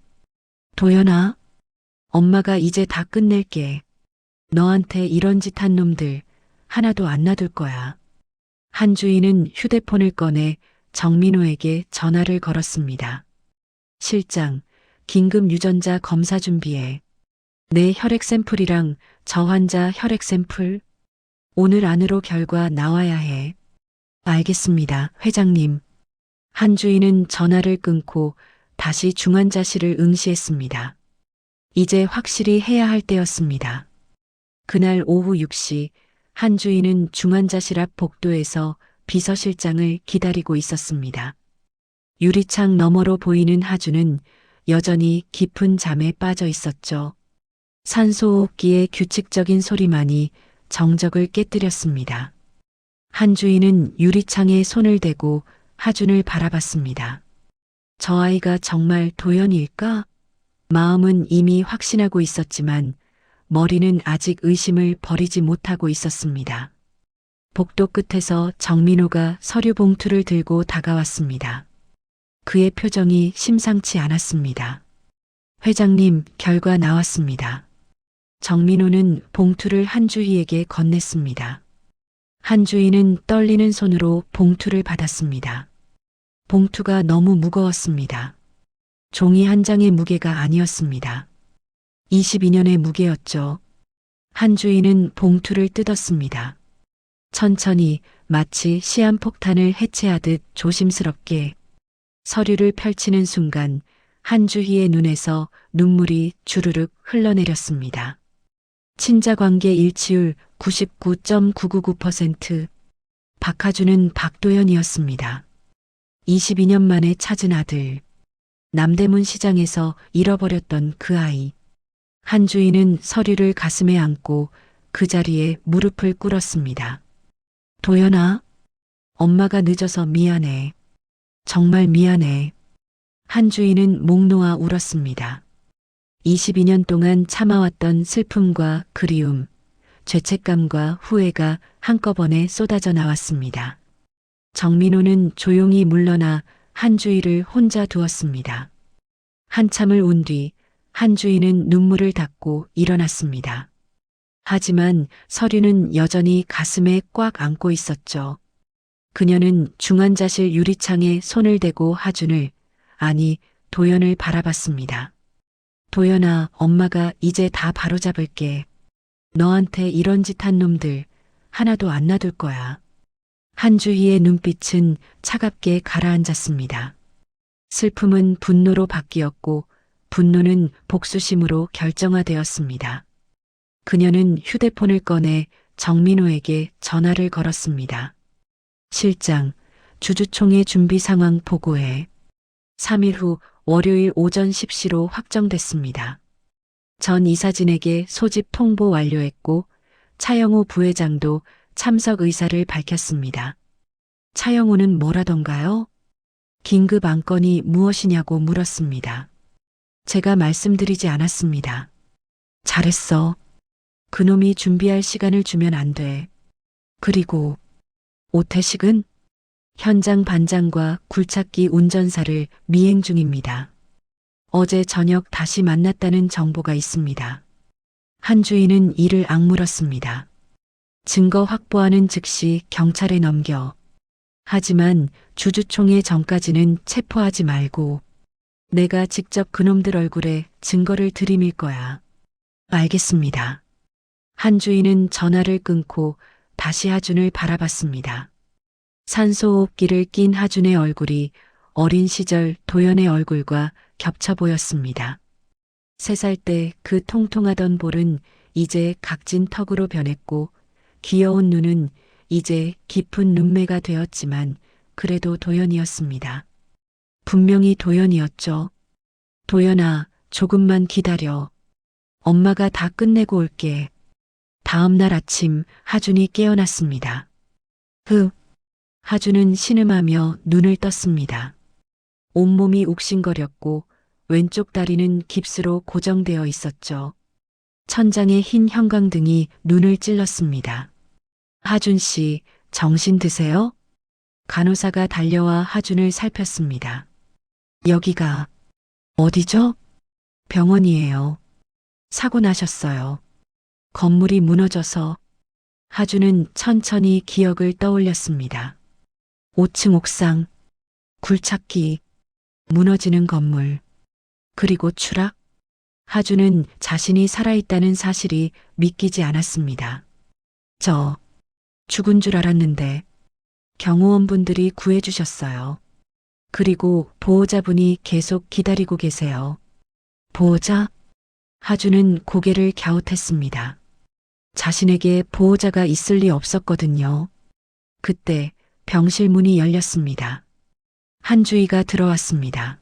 도연아, 엄마가 이제 다 끝낼게. 너한테 이런 짓 한 놈들 하나도 안 놔둘 거야. 한주희는 휴대폰을 꺼내 정민호에게 전화를 걸었습니다. 실장, 긴급 유전자 검사 준비해. 내 혈액 샘플이랑 저 환자 혈액 샘플 오늘 안으로 결과 나와야 해. 알겠습니다, 회장님. 한주희는 전화를 끊고 다시 중환자실을 응시했습니다. 이제 확실히 해야 할 때였습니다. 그날 오후 6시 한주인은 중환자실 앞 복도에서 비서실장을 기다리고 있었습니다. 유리창 너머로 보이는 하주는 여전히 깊은 잠에 빠져 있었죠. 산소호흡기의 규칙적인 소리만이 정적을 깨뜨렸습니다. 한주인은 유리창에 손을 대고 하준을 바라봤습니다. 저 아이가 정말 도연이일까? 마음은 이미 확신하고 있었지만 머리는 아직 의심을 버리지 못하고 있었습니다. 복도 끝에서 정민호가 서류 봉투를 들고 다가왔습니다. 그의 표정이 심상치 않았습니다. 회장님, 결과 나왔습니다. 정민호는 봉투를 한주희에게 건넸습니다. 한주희는 떨리는 손으로 봉투를 받았습니다. 봉투가 너무 무거웠습니다. 종이 한 장의 무게가 아니었습니다. 22년의 무게였죠. 한주희는 봉투를 뜯었습니다. 천천히 마치 시한폭탄을 해체하듯 조심스럽게 서류를 펼치는 순간 한주희의 눈에서 눈물이 주르륵 흘러내렸습니다. 친자관계 일치율 99.999%. 박하준은 박도연이었습니다. 22년 만에 찾은 아들. 남대문 시장에서 잃어버렸던 그 아이. 한주희는 서류를 가슴에 안고 그 자리에 무릎을 꿇었습니다. 도연아, 엄마가 늦어서 미안해. 정말 미안해. 한주희는 목 놓아 울었습니다. 22년 동안 참아왔던 슬픔과 그리움, 죄책감과 후회가 한꺼번에 쏟아져 나왔습니다. 정민호는 조용히 물러나 한주희를 혼자 두었습니다. 한참을 운 뒤 한주희는 눈물을 닦고 일어났습니다. 하지만 서류는 여전히 가슴에 꽉 안고 있었죠. 그녀는 중환자실 유리창에 손을 대고 하준을, 아니 도연을 바라봤습니다. 도연아, 엄마가 이제 다 바로잡을게. 너한테 이런 짓 한 놈들 하나도 안 놔둘 거야. 한주희의 눈빛은 차갑게 가라앉았습니다. 슬픔은 분노로 바뀌었고 분노는 복수심으로 결정화되었습니다. 그녀는 휴대폰을 꺼내 정민호에게 전화를 걸었습니다. 실장, 주주총회 준비 상황 보고해. 3일 후 월요일 오전 10시로 확정됐습니다. 전 이사진에게 소집 통보 완료했고 차영우 부회장도 참석 의사를 밝혔습니다. 차영우는 뭐라던가요? 긴급 안건이 무엇이냐고 물었습니다. 제가 말씀드리지 않았습니다. 잘했어. 그놈이 준비할 시간을 주면 안 돼. 그리고 오태식은 현장 반장과 굴착기 운전사를 미행 중입니다. 어제 저녁 다시 만났다는 정보가 있습니다. 한주희는 이를 악물었습니다. 증거 확보하는 즉시 경찰에 넘겨. 하지만 주주총회 전까지는 체포하지 말고 내가 직접 그놈들 얼굴에 증거를 들이밀 거야. 알겠습니다. 한주희는 전화를 끊고 다시 하준을 바라봤습니다. 산소호흡기를 낀 하준의 얼굴이 어린 시절 도연의 얼굴과 겹쳐 보였습니다. 3살 때 그 통통하던 볼은 이제 각진 턱으로 변했고 귀여운 눈은 이제 깊은 눈매가 되었지만 그래도 도연이었습니다. 분명히 도연이었죠. 도연아, 조금만 기다려. 엄마가 다 끝내고 올게. 다음 날 아침 하준이 깨어났습니다. 하준은 신음하며 눈을 떴습니다. 온몸이 욱신거렸고 왼쪽 다리는 깁스로 고정되어 있었죠. 천장에 흰 형광등이 눈을 찔렀습니다. 하준 씨, 정신 드세요? 간호사가 달려와 하준을 살폈습니다. 여기가 어디죠? 병원이에요. 사고 나셨어요. 건물이 무너져서. 하준은 천천히 기억을 떠올렸습니다. 5층 옥상, 굴착기, 무너지는 건물, 그리고 추락. 하준은 자신이 살아있다는 사실이 믿기지 않았습니다. 저 죽은 줄 알았는데 경호원분들이 구해주셨어요. 그리고 보호자분이 계속 기다리고 계세요. 보호자? 하준은 고개를 갸웃했습니다. 자신에게 보호자가 있을 리 없었거든요. 그때 병실 문이 열렸습니다. 한주희가 들어왔습니다.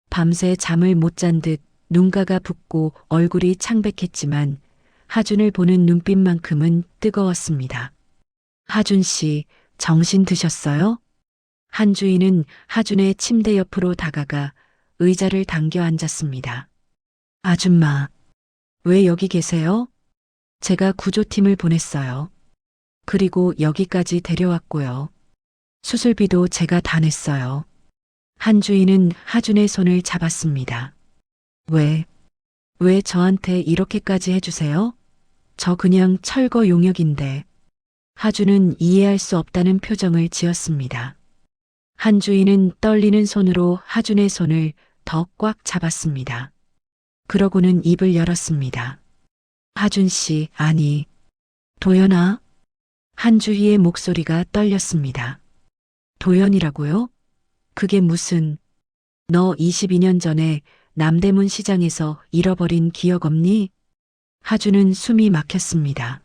밤새 잠을 못 잔 듯 눈가가 붓고 얼굴이 창백했지만 하준을 보는 눈빛만큼은 뜨거웠습니다. 하준 씨, 정신 드셨어요? 한주희는 하준의 침대 옆으로 다가가 의자를 당겨 앉았습니다. 아줌마, 왜 여기 계세요? 제가 구조팀을 보냈어요. 그리고 여기까지 데려왔고요. 수술비도 제가 다 냈어요. 한주희는 하준의 손을 잡았습니다. 왜 저한테 이렇게까지 해주세요? 저 그냥 철거 용역인데. 하준은 이해할 수 없다는 표정을 지었습니다. 한주희는 떨리는 손으로 하준의 손을 더 꽉 잡았습니다. 그러고는 입을 열었습니다. 하준 씨, 아니. 도연아? 한주희의 목소리가 떨렸습니다. 도연이라고요? 그게 무슨... 너 22년 전에 남대문 시장에서 잃어버린 기억 없니? 하준은 숨이 막혔습니다.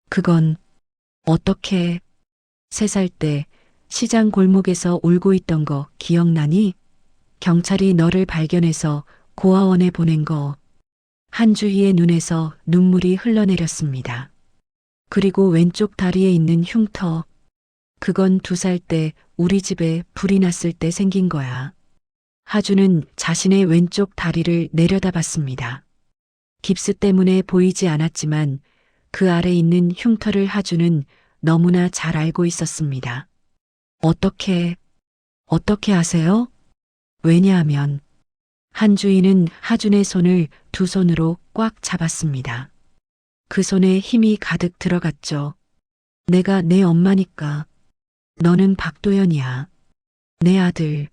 그건 어떻게... 3살 때 시장 골목에서 울고 있던 거 기억나니? 경찰이 너를 발견해서 고아원에 보낸 거. 한주희의 눈에서 눈물이 흘러내렸습니다. 그리고 왼쪽 다리에 있는 흉터. 그건 2살 때 우리 집에 불이 났을 때 생긴 거야. 하준은 자신의 왼쪽 다리를 내려다봤습니다. 깁스 때문에 보이지 않았지만 그 아래 있는 흉터를 하준은 너무나 잘 알고 있었습니다. 어떻게 아세요? 왜냐하면 한주희는 하준의 손을 2 손으로 꽉 잡았습니다. 그 손에 힘이 가득 들어갔죠. 내가 내 엄마니까. 너는 박도연이야. 내 아들.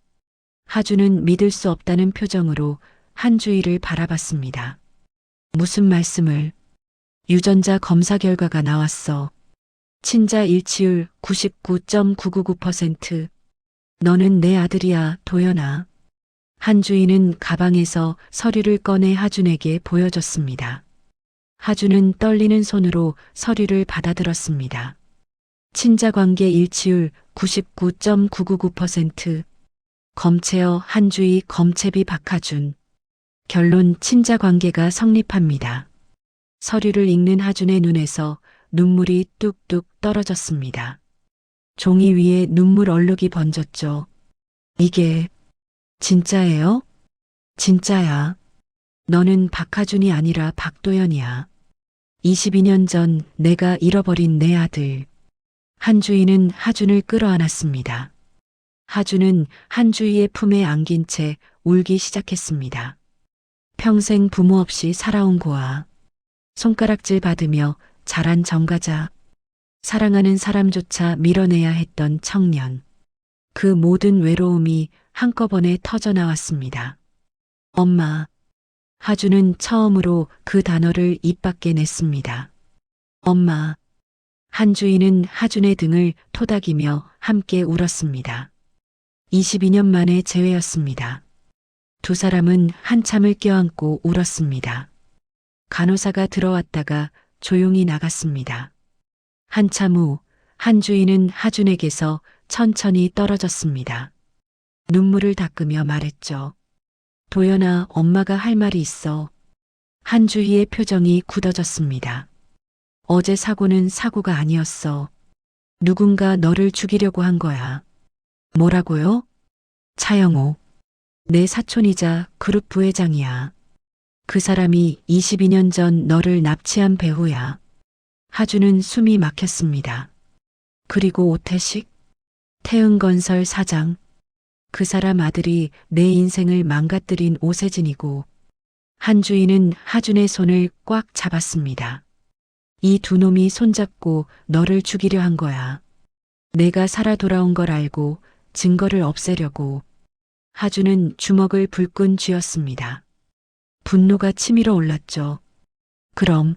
하준은 믿을 수 없다는 표정으로 한주희를 바라봤습니다. 무슨 말씀을? 유전자 검사 결과가 나왔어. 친자 일치율 99.999%. 너는 내 아들이야, 도연아. 한주희는 가방에서 서류를 꺼내 하준에게 보여줬습니다. 하준은 떨리는 손으로 서류를 받아들었습니다. 친자관계 일치율 99.999%. 검체어 한주희, 검체비 박하준. 결론 친자관계가 성립합니다. 서류를 읽는 하준의 눈에서 눈물이 뚝뚝 떨어졌습니다. 종이 위에 눈물 얼룩이 번졌죠. 이게 진짜예요? 진짜야. 너는 박하준이 아니라 박도연이야. 22년 전 내가 잃어버린 내 아들. 한주희는 하준을 끌어안았습니다. 하준은 한주희의 품에 안긴 채 울기 시작했습니다. 평생 부모 없이 살아온 고아. 손가락질 받으며 자란 정가자. 사랑하는 사람조차 밀어내야 했던 청년. 그 모든 외로움이 한꺼번에 터져나왔습니다. 엄마. 하준은 처음으로 그 단어를 입 밖에 냈습니다. 엄마. 한주희는 하준의 등을 토닥이며 함께 울었습니다. 22년 만에 재회였습니다. 2 사람은 한참을 껴안고 울었습니다. 간호사가 들어왔다가 조용히 나갔습니다. 한참 후 한주희는 하준에게서 천천히 떨어졌습니다. 눈물을 닦으며 말했죠. 도연아, 엄마가 할 말이 있어. 한주희의 표정이 굳어졌습니다. 어제 사고는 사고가 아니었어. 누군가 너를 죽이려고 한 거야. 뭐라고요? 차영호. 내 사촌이자 그룹 부회장이야. 그 사람이 22년 전 너를 납치한 배우야. 하준은 숨이 막혔습니다. 그리고 오태식? 태흥건설 사장. 그 사람 아들이 내 인생을 망가뜨린 오세진이고. 한주희는 하준의 손을 꽉 잡았습니다. 이 2 놈이 손잡고 너를 죽이려 한 거야. 내가 살아 돌아온 걸 알고 증거를 없애려고. 하준은 주먹을 불끈 쥐었습니다. 분노가 치밀어 올랐죠. 그럼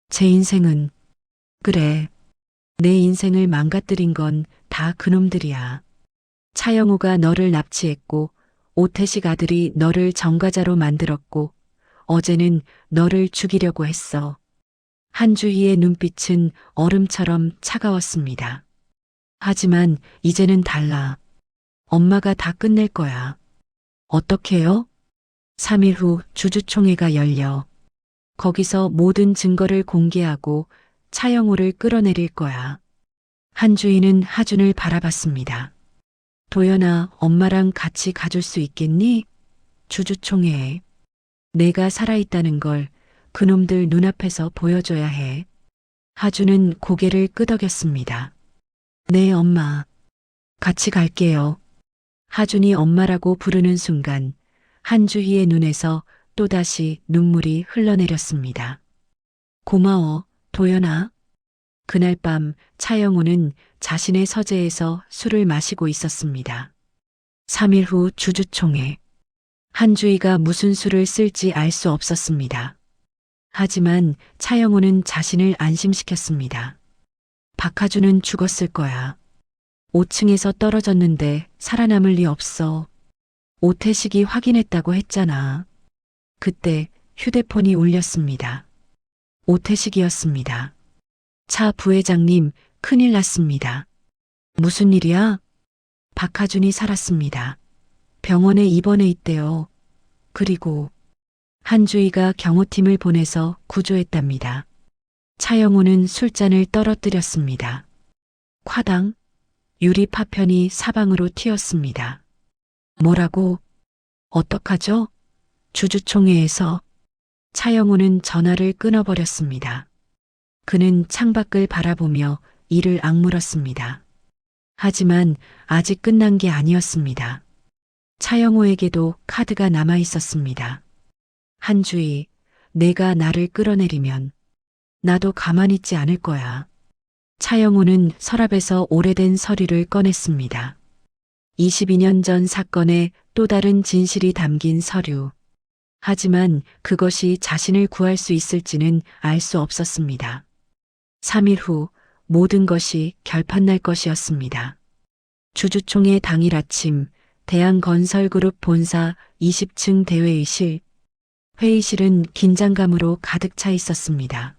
제 인생은... 그래. 내 인생을 망가뜨린 건 다 그놈들이야. 차영우가 너를 납치했고 오태식 아들이 너를 정가자로 만들었고 어제는 너를 죽이려고 했어. 한주희의 눈빛은 얼음처럼 차가웠습니다. 하지만 이제는 달라. 엄마가 다 끝낼 거야. 어떻게요? 3일 후 주주총회가 열려. 거기서 모든 증거를 공개하고 차영호를 끌어내릴 거야. 한주희는 하준을 바라봤습니다. 도연아, 엄마랑 같이 가줄 수 있겠니? 주주총회에. 내가 살아있다는 걸 그놈들 눈앞에서 보여줘야 해. 하준은 고개를 끄덕였습니다. 네, 엄마. 같이 갈게요. 하준이 엄마라고 부르는 순간 한주희의 눈에서 또다시 눈물이 흘러내렸습니다. 고마워, 도연아. 그날 밤 차영호는 자신의 서재에서 술을 마시고 있었습니다. 3일 후 주주총회. 한주희가 무슨 수를 쓸지 알 수 없었습니다. 하지만 차영호는 자신을 안심시켰습니다. 박하준은 죽었을 거야. 5층에서 떨어졌는데 살아남을 리 없어. 오태식이 확인했다고 했잖아. 그때 휴대폰이 울렸습니다. 오태식이었습니다. 차 부회장님, 큰일 났습니다. 무슨 일이야? 박하준이 살았습니다. 병원에 입원해 있대요. 그리고 한주희가 경호팀을 보내서 구조했답니다. 차영호는 술잔을 떨어뜨렸습니다. 콰당, 유리 파편이 사방으로 튀었습니다. 뭐라고? 어떡하죠? 주주총회에서 차영호는 전화를 끊어버렸습니다. 그는 창밖을 바라보며 이를 악물었습니다. 하지만 아직 끝난 게 아니었습니다. 차영호에게도 카드가 남아 있었습니다. 한주희, 내가 나를 끌어내리면 나도 가만히 있지 않을 거야. 차영호는 서랍에서 오래된 서류를 꺼냈습니다. 22년 전 사건의 또 다른 진실이 담긴 서류. 하지만 그것이 자신을 구할 수 있을지는 알 수 없었습니다. 3일 후 모든 것이 결판날 것이었습니다. 주주총회 당일 아침 대한건설그룹 본사 20층 대회의실. 회의실은 긴장감으로 가득 차 있었습니다.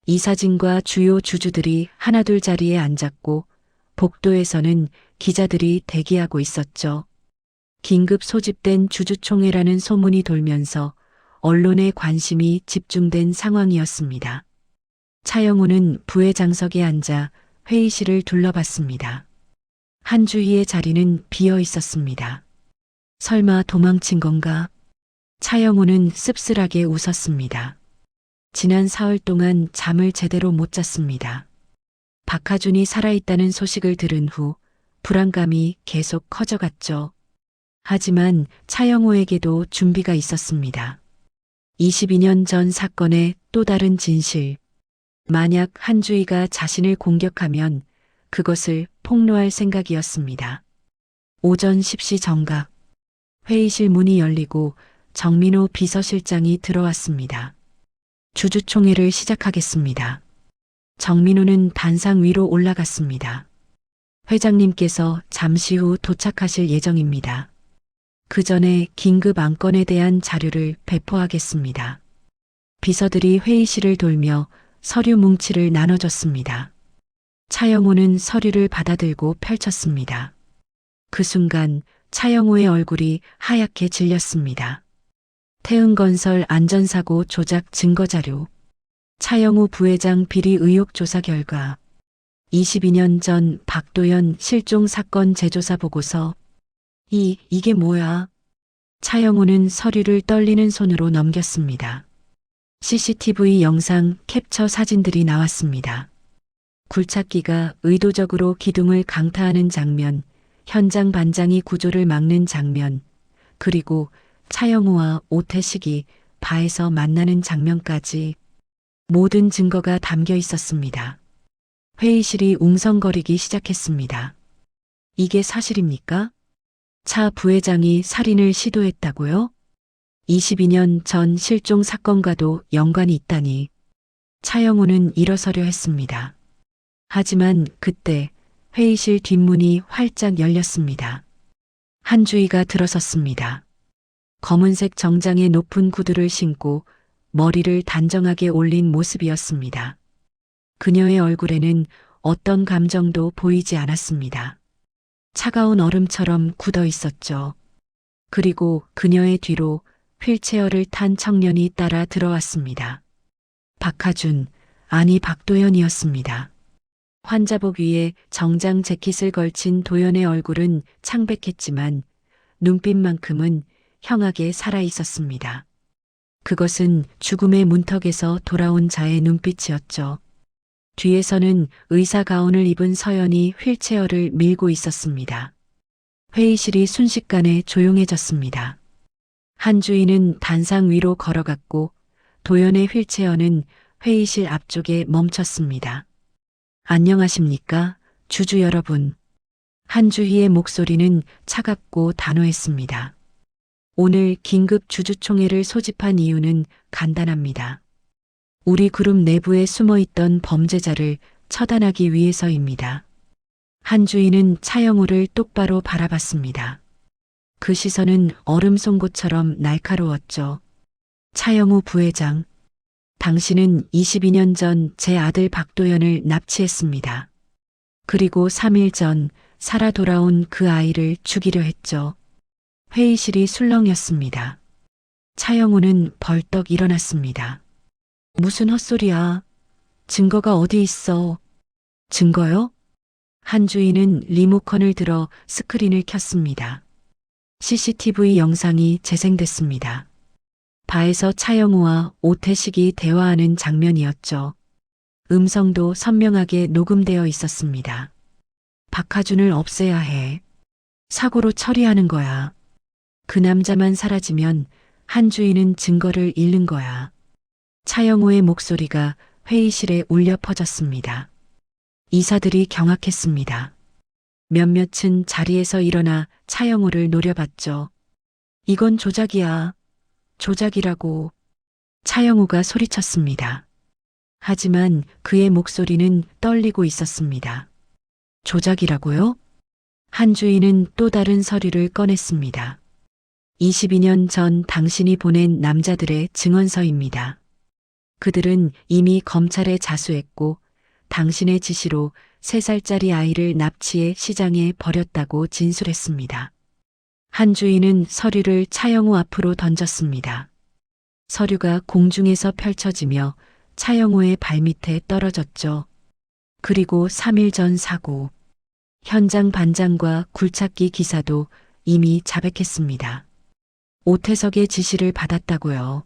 이사진과 주요 주주들이 하나둘 자리에 앉았고 복도에서는 기자들이 대기하고 있었죠. 긴급 소집된 주주총회라는 소문이 돌면서 언론의 관심이 집중된 상황이었습니다. 차영호는 부회장석에 앉아 회의실을 둘러봤습니다. 한주희의 자리는 비어 있었습니다. 설마 도망친 건가? 차영호는 씁쓸하게 웃었습니다. 지난 사흘 동안 잠을 제대로 못 잤습니다. 박하준이 살아있다는 소식을 들은 후 불안감이 계속 커져갔죠. 하지만 차영호에게도 준비가 있었습니다. 22년 전 사건의 또 다른 진실. 만약 한주희가 자신을 공격하면 그것을 폭로할 생각이었습니다. 오전 10시 정각. 회의실 문이 열리고 정민호 비서실장이 들어왔습니다. 주주총회를 시작하겠습니다. 정민호는 단상 위로 올라갔습니다. 회장님께서 잠시 후 도착하실 예정입니다. 그 전에 긴급 안건에 대한 자료를 배포하겠습니다. 비서들이 회의실을 돌며 서류 뭉치를 나눠줬습니다. 차영호는 서류를 받아들고 펼쳤습니다. 그 순간 차영호의 얼굴이 하얗게 질렸습니다. 태흥건설 안전사고 조작 증거자료. 차영호 부회장 비리 의혹 조사 결과. 22년 전 박도연 실종 사건 재조사 보고서. 이게 뭐야? 차영호는 서류를 떨리는 손으로 넘겼습니다. CCTV 영상 캡처 사진들이 나왔습니다. 굴착기가 의도적으로 기둥을 강타하는 장면, 현장 반장이 구조를 막는 장면, 그리고 차영호와 오태식이 바에서 만나는 장면까지 모든 증거가 담겨 있었습니다. 회의실이 웅성거리기 시작했습니다. 이게 사실입니까? 차 부회장이 살인을 시도했다고요? 22년 전 실종 사건과도 연관이 있다니. 차영호는 일어서려 했습니다. 하지만 그때 회의실 뒷문이 활짝 열렸습니다. 한주희가 들어섰습니다. 검은색 정장에 높은 구두를 신고 머리를 단정하게 올린 모습이었습니다. 그녀의 얼굴에는 어떤 감정도 보이지 않았습니다. 차가운 얼음처럼 굳어 있었죠. 그리고 그녀의 뒤로 휠체어를 탄 청년이 따라 들어왔습니다. 박하준, 아니 박도연이었습니다. 환자복 위에 정장 재킷을 걸친 도연의 얼굴은 창백했지만 눈빛만큼은 형하게 살아 있었습니다. 그것은 죽음의 문턱에서 돌아온 자의 눈빛이었죠. 뒤에서는 의사 가운을 입은 서연이 휠체어를 밀고 있었습니다. 회의실이 순식간에 조용해졌습니다. 한주인은 단상 위로 걸어갔고 도연의 휠체어는 회의실 앞쪽에 멈췄습니다. 안녕하십니까, 주주 여러분. 한주희의 목소리는 차갑고 단호했습니다. 오늘 긴급 주주총회를 소집한 이유는 간단합니다. 우리 그룹 내부에 숨어있던 범죄자를 처단하기 위해서입니다. 한주희는 차영우를 똑바로 바라봤습니다. 그 시선은 얼음 송곳처럼 날카로웠죠. 차영우 부회장, 당신은 22년 전 제 아들 박도연을 납치했습니다. 그리고 3일 전 살아 돌아온 그 아이를 죽이려 했죠. 회의실이 술렁였습니다. 차영우는 벌떡 일어났습니다. 무슨 헛소리야. 증거가 어디 있어? 증거요? 한주인은 리모컨을 들어 스크린을 켰습니다. CCTV 영상이 재생됐습니다. 바에서 차영우와 오태식이 대화하는 장면이었죠. 음성도 선명하게 녹음되어 있었습니다. 박하준을 없애야 해. 사고로 처리하는 거야. 그 남자만 사라지면 한주인은 증거를 잃는 거야. 차영우의 목소리가 회의실에 울려 퍼졌습니다. 이사들이 경악했습니다. 몇몇은 자리에서 일어나 차영우를 노려봤죠. 이건 조작이야. 조작이라고. 차영우가 소리쳤습니다. 하지만 그의 목소리는 떨리고 있었습니다. 조작이라고요? 한주인은 또 다른 서류를 꺼냈습니다. 22년 전 당신이 보낸 남자들의 증언서입니다. 그들은 이미 검찰에 자수했고 당신의 지시로 3살짜리 아이를 납치해 시장에 버렸다고 진술했습니다. 한주인은 서류를 차영우 앞으로 던졌습니다. 서류가 공중에서 펼쳐지며 차영우의 발밑에 떨어졌죠. 그리고 3일 전 사고. 현장 반장과 굴착기 기사도 이미 자백했습니다. 오태석의 지시를 받았다고요.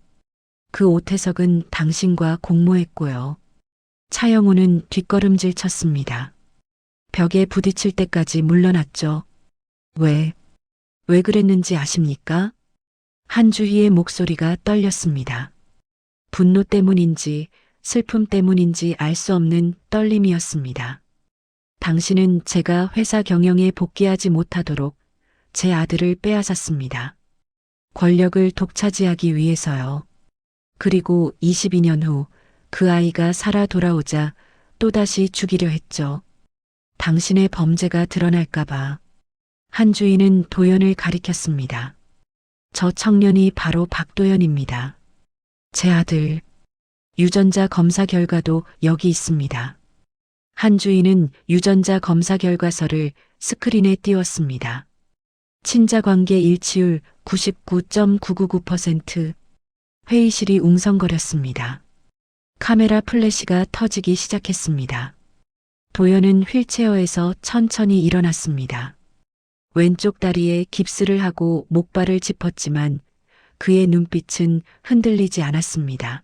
그 오태석은 당신과 공모했고요. 차영우는 뒷걸음질 쳤습니다. 벽에 부딪힐 때까지 물러났죠. 왜 그랬는지 아십니까? 한주희의 목소리가 떨렸습니다. 분노 때문인지 슬픔 때문인지 알 수 없는 떨림이었습니다. 당신은 제가 회사 경영에 복귀하지 못하도록 제 아들을 빼앗았습니다. 권력을 독차지하기 위해서요. 그리고 22년 후 그 아이가 살아 돌아오자 또다시 죽이려 했죠. 당신의 범죄가 드러날까봐. 한주인은 도연을 가리켰습니다. 저 청년이 바로 박도연입니다. 제 아들. 유전자 검사 결과도 여기 있습니다. 한주인은 유전자 검사 결과서를 스크린에 띄웠습니다. 친자관계 일치율 99.999%. 회의실이 웅성거렸습니다. 카메라 플래시가 터지기 시작했습니다. 도연은 휠체어에서 천천히 일어났습니다. 왼쪽 다리에 깁스를 하고 목발을 짚었지만 그의 눈빛은 흔들리지 않았습니다.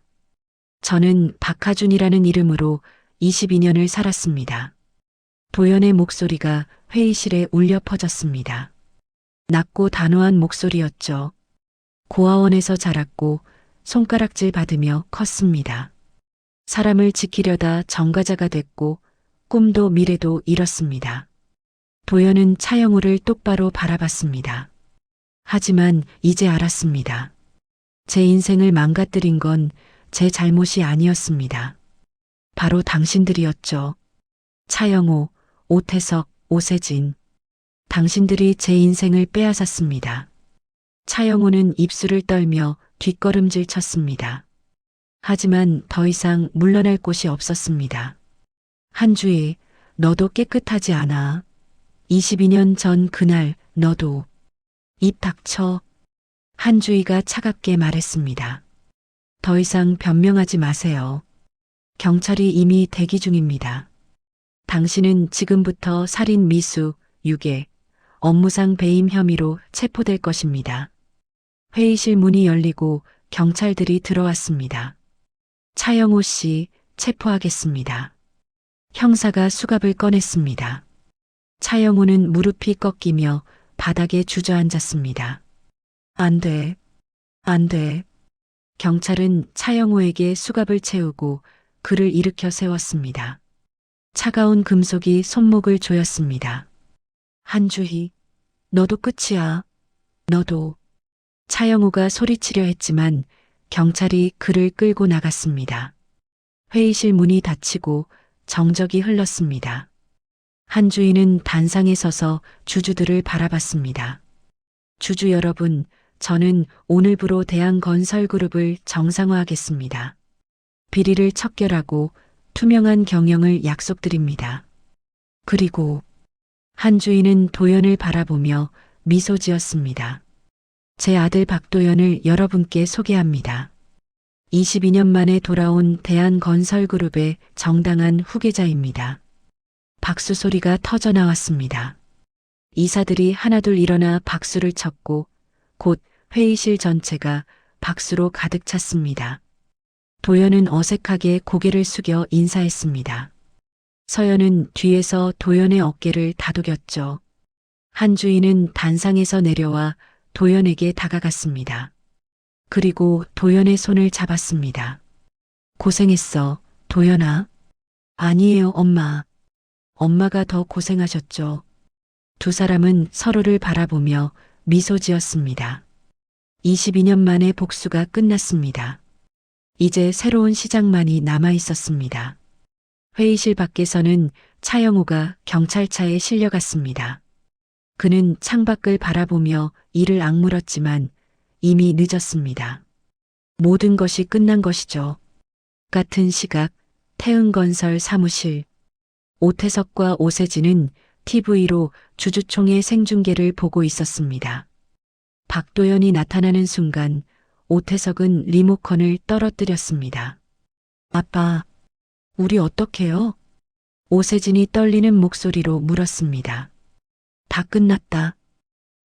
저는 박하준이라는 이름으로 22년을 살았습니다. 도연의 목소리가 회의실에 울려 퍼졌습니다. 낮고 단호한 목소리였죠. 고아원에서 자랐고 손가락질 받으며 컸습니다. 사람을 지키려다 전과자가 됐고 꿈도 미래도 잃었습니다. 도연은 차영우를 똑바로 바라봤습니다. 하지만 이제 알았습니다. 제 인생을 망가뜨린 건 제 잘못이 아니었습니다. 바로 당신들이었죠. 차영우, 오태석, 오세진. 당신들이 제 인생을 빼앗았습니다. 차영우는 입술을 떨며 뒷걸음질 쳤습니다. 하지만 더 이상 물러날 곳이 없었습니다. 한주희, 너도 깨끗하지 않아. 22년 전 그날 너도. 입 닥쳐. 한주희가 차갑게 말했습니다. 더 이상 변명하지 마세요. 경찰이 이미 대기 중입니다. 당신은 지금부터 살인 미수, 유괴, 업무상 배임 혐의로 체포될 것입니다. 회의실 문이 열리고 경찰들이 들어왔습니다. 차영호 씨, 체포하겠습니다. 형사가 수갑을 꺼냈습니다. 차영호는 무릎이 꺾이며 바닥에 주저앉았습니다. 안 돼. 안 돼. 경찰은 차영호에게 수갑을 채우고 그를 일으켜 세웠습니다. 차가운 금속이 손목을 조였습니다. 한주희, 너도 끝이야. 너도. 차영호가 소리치려 했지만 경찰이 그를 끌고 나갔습니다. 회의실 문이 닫히고 정적이 흘렀습니다. 한주희는 단상에 서서 주주들을 바라봤습니다. 주주 여러분, 저는 오늘부로 대한건설그룹을 정상화하겠습니다. 비리를 척결하고 투명한 경영을 약속드립니다. 그리고 한주희는 도연을 바라보며 미소 지었습니다. 제 아들 박도연을 여러분께 소개합니다. 22년 만에 돌아온 대한건설그룹의 정당한 후계자입니다. 박수 소리가 터져 나왔습니다. 이사들이 하나둘 일어나 박수를 쳤고 곧 회의실 전체가 박수로 가득 찼습니다. 도연은 어색하게 고개를 숙여 인사했습니다. 서연은 뒤에서 도연의 어깨를 다독였죠. 한주희는 단상에서 내려와 도연에게 다가갔습니다. 그리고 도연의 손을 잡았습니다. 고생했어, 도연아. 아니에요, 엄마. 엄마가 더 고생하셨죠. 두 사람은 서로를 바라보며 미소 지었습니다. 22년 만에 복수가 끝났습니다. 이제 새로운 시작만이 남아 있었습니다. 회의실 밖에서는 차영호가 경찰차에 실려갔습니다. 그는 창밖을 바라보며 이를 악물었지만 이미 늦었습니다. 모든 것이 끝난 것이죠. 같은 시각 태흥건설 사무실. 오태석과 오세진은 TV로 주주총회 생중계를 보고 있었습니다. 박도연이 나타나는 순간 오태석은 리모컨을 떨어뜨렸습니다. 아빠, 우리 어떡해요? 오세진이 떨리는 목소리로 물었습니다. 다 끝났다.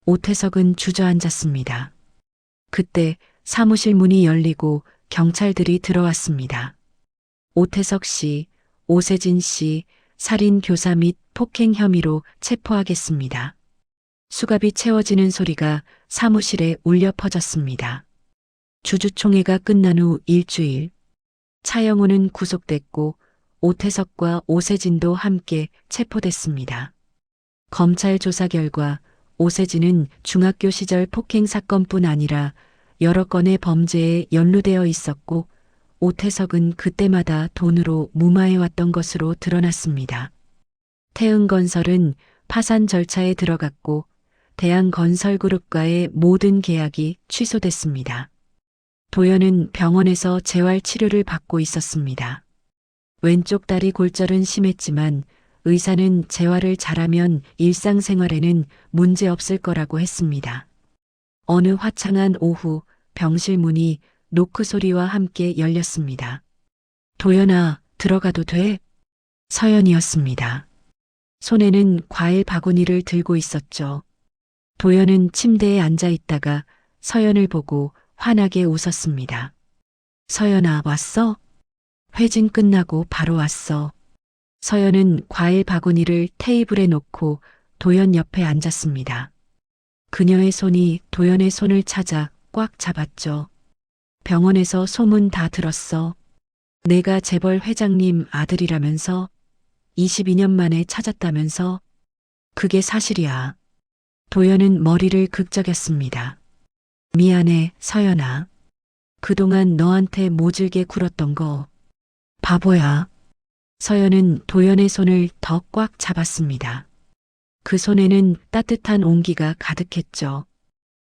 오태석은 주저앉았습니다. 그때 사무실 문이 열리고 경찰들이 들어왔습니다. 오태석 씨, 오세진 씨, 살인 교사 및 폭행 혐의로 체포하겠습니다. 수갑이 채워지는 소리가 사무실에 울려 퍼졌습니다. 주주총회가 끝난 후 일주일, 차영호는 구속됐고 오태석과 오세진도 함께 체포됐습니다. 검찰 조사 결과 오세진은 중학교 시절 폭행 사건뿐 아니라 여러 건의 범죄에 연루되어 있었고 오태석은 그때마다 돈으로 무마해왔던 것으로 드러났습니다. 태흥건설은 파산 절차에 들어갔고 대한건설그룹과의 모든 계약이 취소됐습니다. 도연은 병원에서 재활 치료를 받고 있었습니다. 왼쪽 다리 골절은 심했지만 의사는 재활을 잘하면 일상생활에는 문제없을 거라고 했습니다. 어느 화창한 오후 병실 문이 노크 소리와 함께 열렸습니다. 도연아, 들어가도 돼? 서연이었습니다. 손에는 과일 바구니를 들고 있었죠. 도연은 침대에 앉아 있다가 서연을 보고 환하게 웃었습니다. 서연아, 왔어? 회진 끝나고 바로 왔어. 서연은 과일 바구니를 테이블에 놓고 도연 옆에 앉았습니다. 그녀의 손이 도연의 손을 찾아 꽉 잡았죠. 병원에서 소문 다 들었어. 내가 재벌 회장님 아들이라면서 22년 만에 찾았다면서. 그게 사실이야. 도연은 머리를 극적였습니다. 미안해, 서연아. 그동안 너한테 모질게 굴었던 거. 바보야. 서연은 도연의 손을 더 꽉 잡았습니다. 그 손에는 따뜻한 온기가 가득했죠.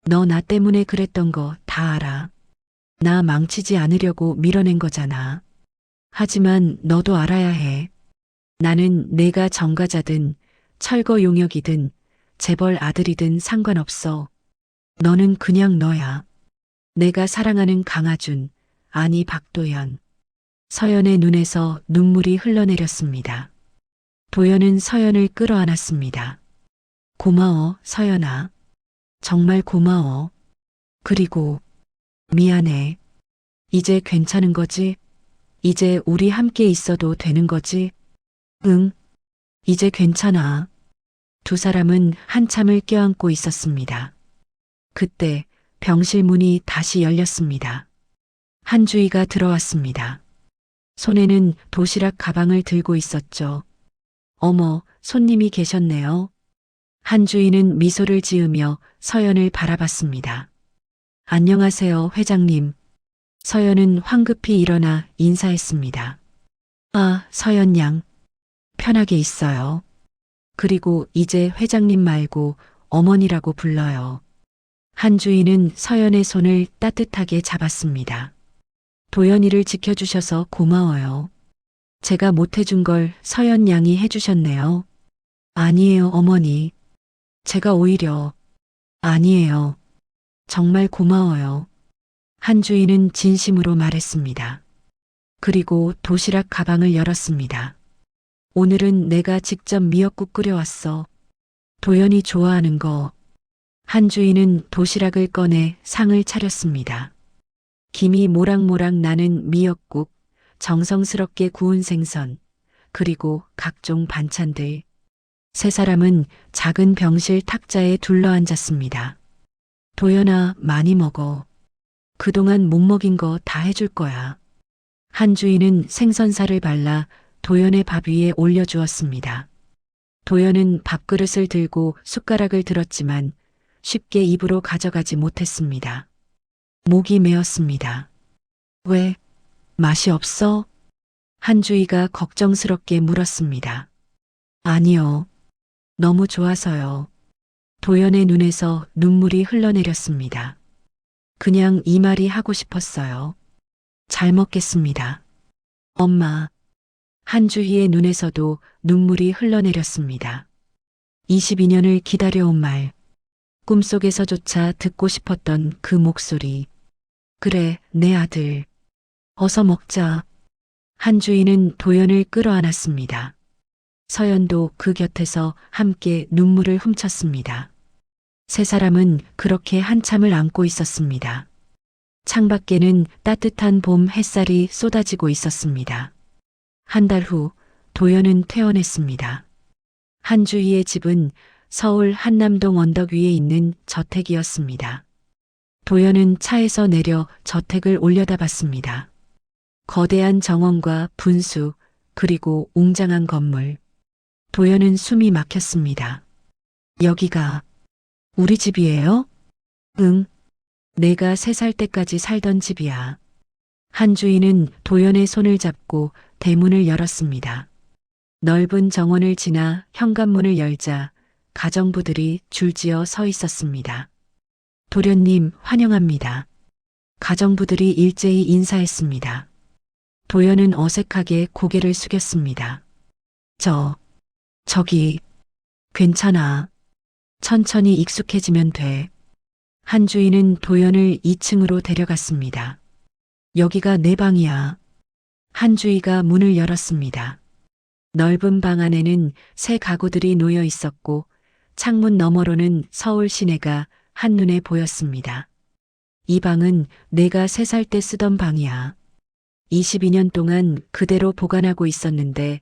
너 나 때문에 그랬던 거 다 알아. 나 망치지 않으려고 밀어낸 거잖아. 하지만 너도 알아야 해. 나는 내가 정가자든 철거 용역이든 재벌 아들이든 상관없어. 너는 그냥 너야. 내가 사랑하는 강하준, 아니 박도연. 서연의 눈에서 눈물이 흘러내렸습니다. 도연은 서연을 끌어안았습니다. 고마워, 서연아. 정말 고마워. 그리고 미안해. 이제 괜찮은 거지? 이제 우리 함께 있어도 되는 거지? 응, 이제 괜찮아. 두 사람은 한참을 껴안고 있었습니다. 그때 병실 문이 다시 열렸습니다. 한주희가 들어왔습니다. 손에는 도시락 가방을 들고 있었죠. 어머, 손님이 계셨네요. 한주희는 미소를 지으며 서연을 바라봤습니다. 안녕하세요, 회장님. 서연은 황급히 일어나 인사했습니다. 아, 서연 양. 편하게 있어요. 그리고 이제 회장님 말고 어머니라고 불러요. 한주희는 서연의 손을 따뜻하게 잡았습니다. 도연이를 지켜주셔서 고마워요. 제가 못해준 걸 서연 양이 해주셨네요. 아니에요, 어머니. 제가 오히려. 아니에요. 정말 고마워요. 한주희는 진심으로 말했습니다. 그리고 도시락 가방을 열었습니다. 오늘은 내가 직접 미역국 끓여왔어. 도연이 좋아하는 거. 한주희는 도시락을 꺼내 상을 차렸습니다. 김이 모락모락 나는 미역국, 정성스럽게 구운 생선, 그리고 각종 반찬들. 세 사람은 작은 병실 탁자에 둘러앉았습니다. 도연아, 많이 먹어. 그동안 못 먹인 거 다 해줄 거야. 한주희는 생선살을 발라 도연의 밥 위에 올려주었습니다. 도연은 밥그릇을 들고 숟가락을 들었지만 쉽게 입으로 가져가지 못했습니다. 목이 메었습니다. 왜? 맛이 없어? 한주희가 걱정스럽게 물었습니다. 아니요. 너무 좋아서요. 도연의 눈에서 눈물이 흘러내렸습니다. 그냥 이 말이 하고 싶었어요. 잘 먹겠습니다. 엄마. 한주희의 눈에서도 눈물이 흘러내렸습니다. 22년을 기다려온 말. 꿈속에서조차 듣고 싶었던 그 목소리. 그래, 내 아들. 어서 먹자. 한주희는 도연을 끌어안았습니다. 서연도 그 곁에서 함께 눈물을 훔쳤습니다. 세 사람은 그렇게 한참을 안고 있었습니다. 창밖에는 따뜻한 봄 햇살이 쏟아지고 있었습니다. 한 달 후 도연은 퇴원했습니다. 한주희의 집은 서울 한남동 언덕 위에 있는 저택이었습니다. 도연은 차에서 내려 저택을 올려다봤습니다. 거대한 정원과 분수, 그리고 웅장한 건물. 도연은 숨이 막혔습니다. 여기가 우리 집이에요? 응. 내가 3살 때까지 살던 집이야. 한주희는 도연의 손을 잡고 대문을 열었습니다. 넓은 정원을 지나 현관문을 열자 가정부들이 줄지어 서 있었습니다. 도련님, 환영합니다. 가정부들이 일제히 인사했습니다. 도연은 어색하게 고개를 숙였습니다. 저기, 괜찮아. 천천히 익숙해지면 돼. 한주희는 도연을 2층으로 데려갔습니다. 여기가 내 방이야. 한주희가 문을 열었습니다. 넓은 방 안에는 새 가구들이 놓여 있었고 창문 너머로는 서울 시내가 한눈에 보였습니다. 이 방은 내가 3살 때 쓰던 방이야. 22년 동안 그대로 보관하고 있었는데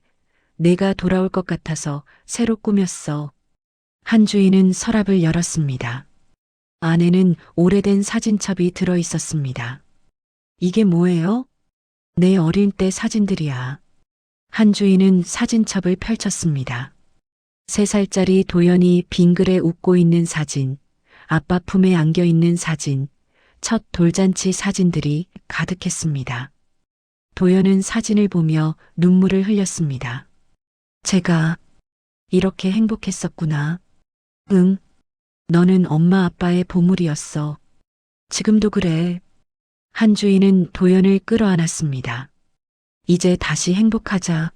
내가 돌아올 것 같아서 새로 꾸몄어. 한주희는 서랍을 열었습니다. 안에는 오래된 사진첩이 들어 있었습니다. 이게 뭐예요? 내 어릴 때 사진들이야. 한주희는 사진첩을 펼쳤습니다. 3살짜리 도연이 빙글에 웃고 있는 사진, 아빠 품에 안겨 있는 사진, 첫 돌잔치 사진들이 가득했습니다. 도연은 사진을 보며 눈물을 흘렸습니다. 제가 이렇게 행복했었구나. 응. 너는 엄마 아빠의 보물이었어. 지금도 그래. 한주희는 도연을 끌어안았습니다. 이제 다시 행복하자.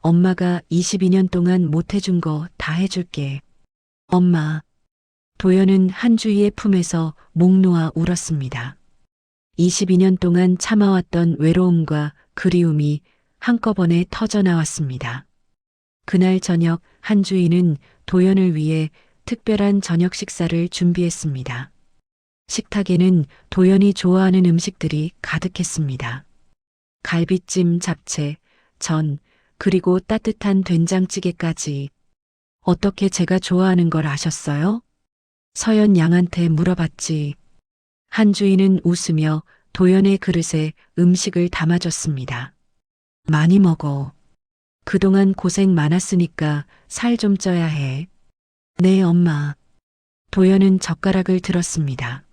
엄마가 22년 동안 못해준 거 다 해줄게. 엄마. 도연은 한주희의 품에서 목 놓아 울었습니다. 22년 동안 참아왔던 외로움과 그리움이 한꺼번에 터져나왔습니다. 그날 저녁 한주희는 도연을 위해 특별한 저녁 식사를 준비했습니다. 식탁에는 도연이 좋아하는 음식들이 가득했습니다. 갈비찜, 잡채, 전, 그리고 따뜻한 된장찌개까지. 어떻게 제가 좋아하는 걸 아셨어요? 서연 양한테 물어봤지. 한주희는 웃으며 도연의 그릇에 음식을 담아줬습니다. 많이 먹어. 그동안 고생 많았으니까 살 좀 쪄야 해. 네, 엄마. 도연은 젓가락을 들었습니다.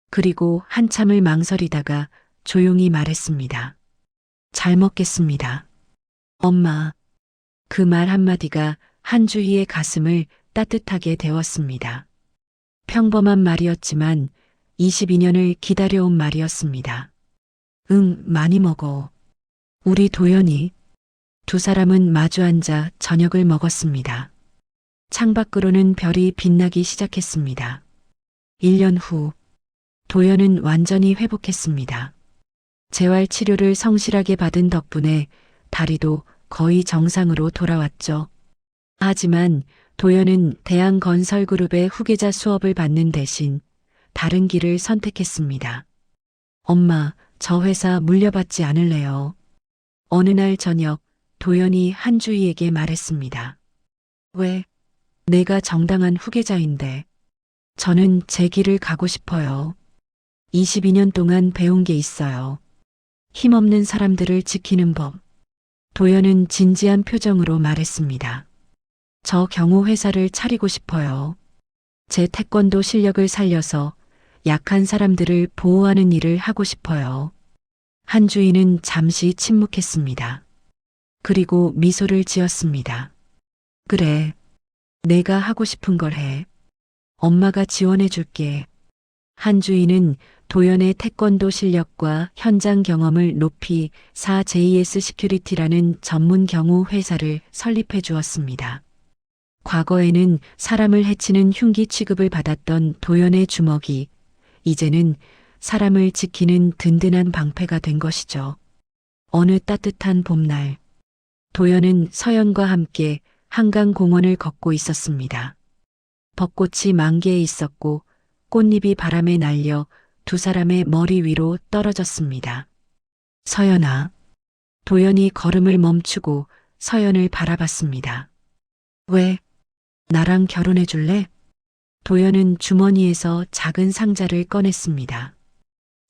그리고 한참을 망설이다가 조용히 말했습니다. 잘 먹겠습니다. 엄마. 그 말 한마디가 한주희의 가슴을 따뜻하게 데웠습니다. 평범한 말이었지만 22년을 기다려온 말이었습니다. 응, 많이 먹어. 우리 도연이. 두 사람은 마주 앉아 저녁을 먹었습니다. 창밖으로는 별이 빛나기 시작했습니다. 1년 후, 도연은 완전히 회복했습니다. 재활 치료를 성실하게 받은 덕분에 다리도 거의 정상으로 돌아왔죠. 하지만 도연은 대한건설그룹의 후계자 수업을 받는 대신 다른 길을 선택했습니다. 엄마, 저 회사 물려받지 않을래요. 어느 날 저녁 도연이 한주희에게 말했습니다. 왜? 내가 정당한 후계자인데. 저는 제 길을 가고 싶어요. 22년 동안 배운 게 있어요. 힘없는 사람들을 지키는 법. 도연은 진지한 표정으로 말했습니다. 저 경호 회사를 차리고 싶어요. 제 태권도 실력을 살려서 약한 사람들을 보호하는 일을 하고 싶어요. 한주희는 잠시 침묵했습니다. 그리고 미소를 지었습니다. 그래. 내가 하고 싶은 걸 해. 엄마가 지원해 줄게. 한주희는 도연의 태권도 실력과 현장 경험을 높이 4JS 시큐리티라는 전문 경호 회사를 설립해 주었습니다. 과거에는 사람을 해치는 흉기 취급을 받았던 도연의 주먹이 이제는 사람을 지키는 든든한 방패가 된 것이죠. 어느 따뜻한 봄날, 도연은 서연과 함께 한강공원을 걷고 있었습니다. 벚꽃이 만개해 있었고 꽃잎이 바람에 날려 두 사람의 머리 위로 떨어졌습니다. 서연아. 도연이 걸음을 멈추고 서연을 바라봤습니다. 왜? 나랑 결혼해 줄래? 도연은 주머니에서 작은 상자를 꺼냈습니다.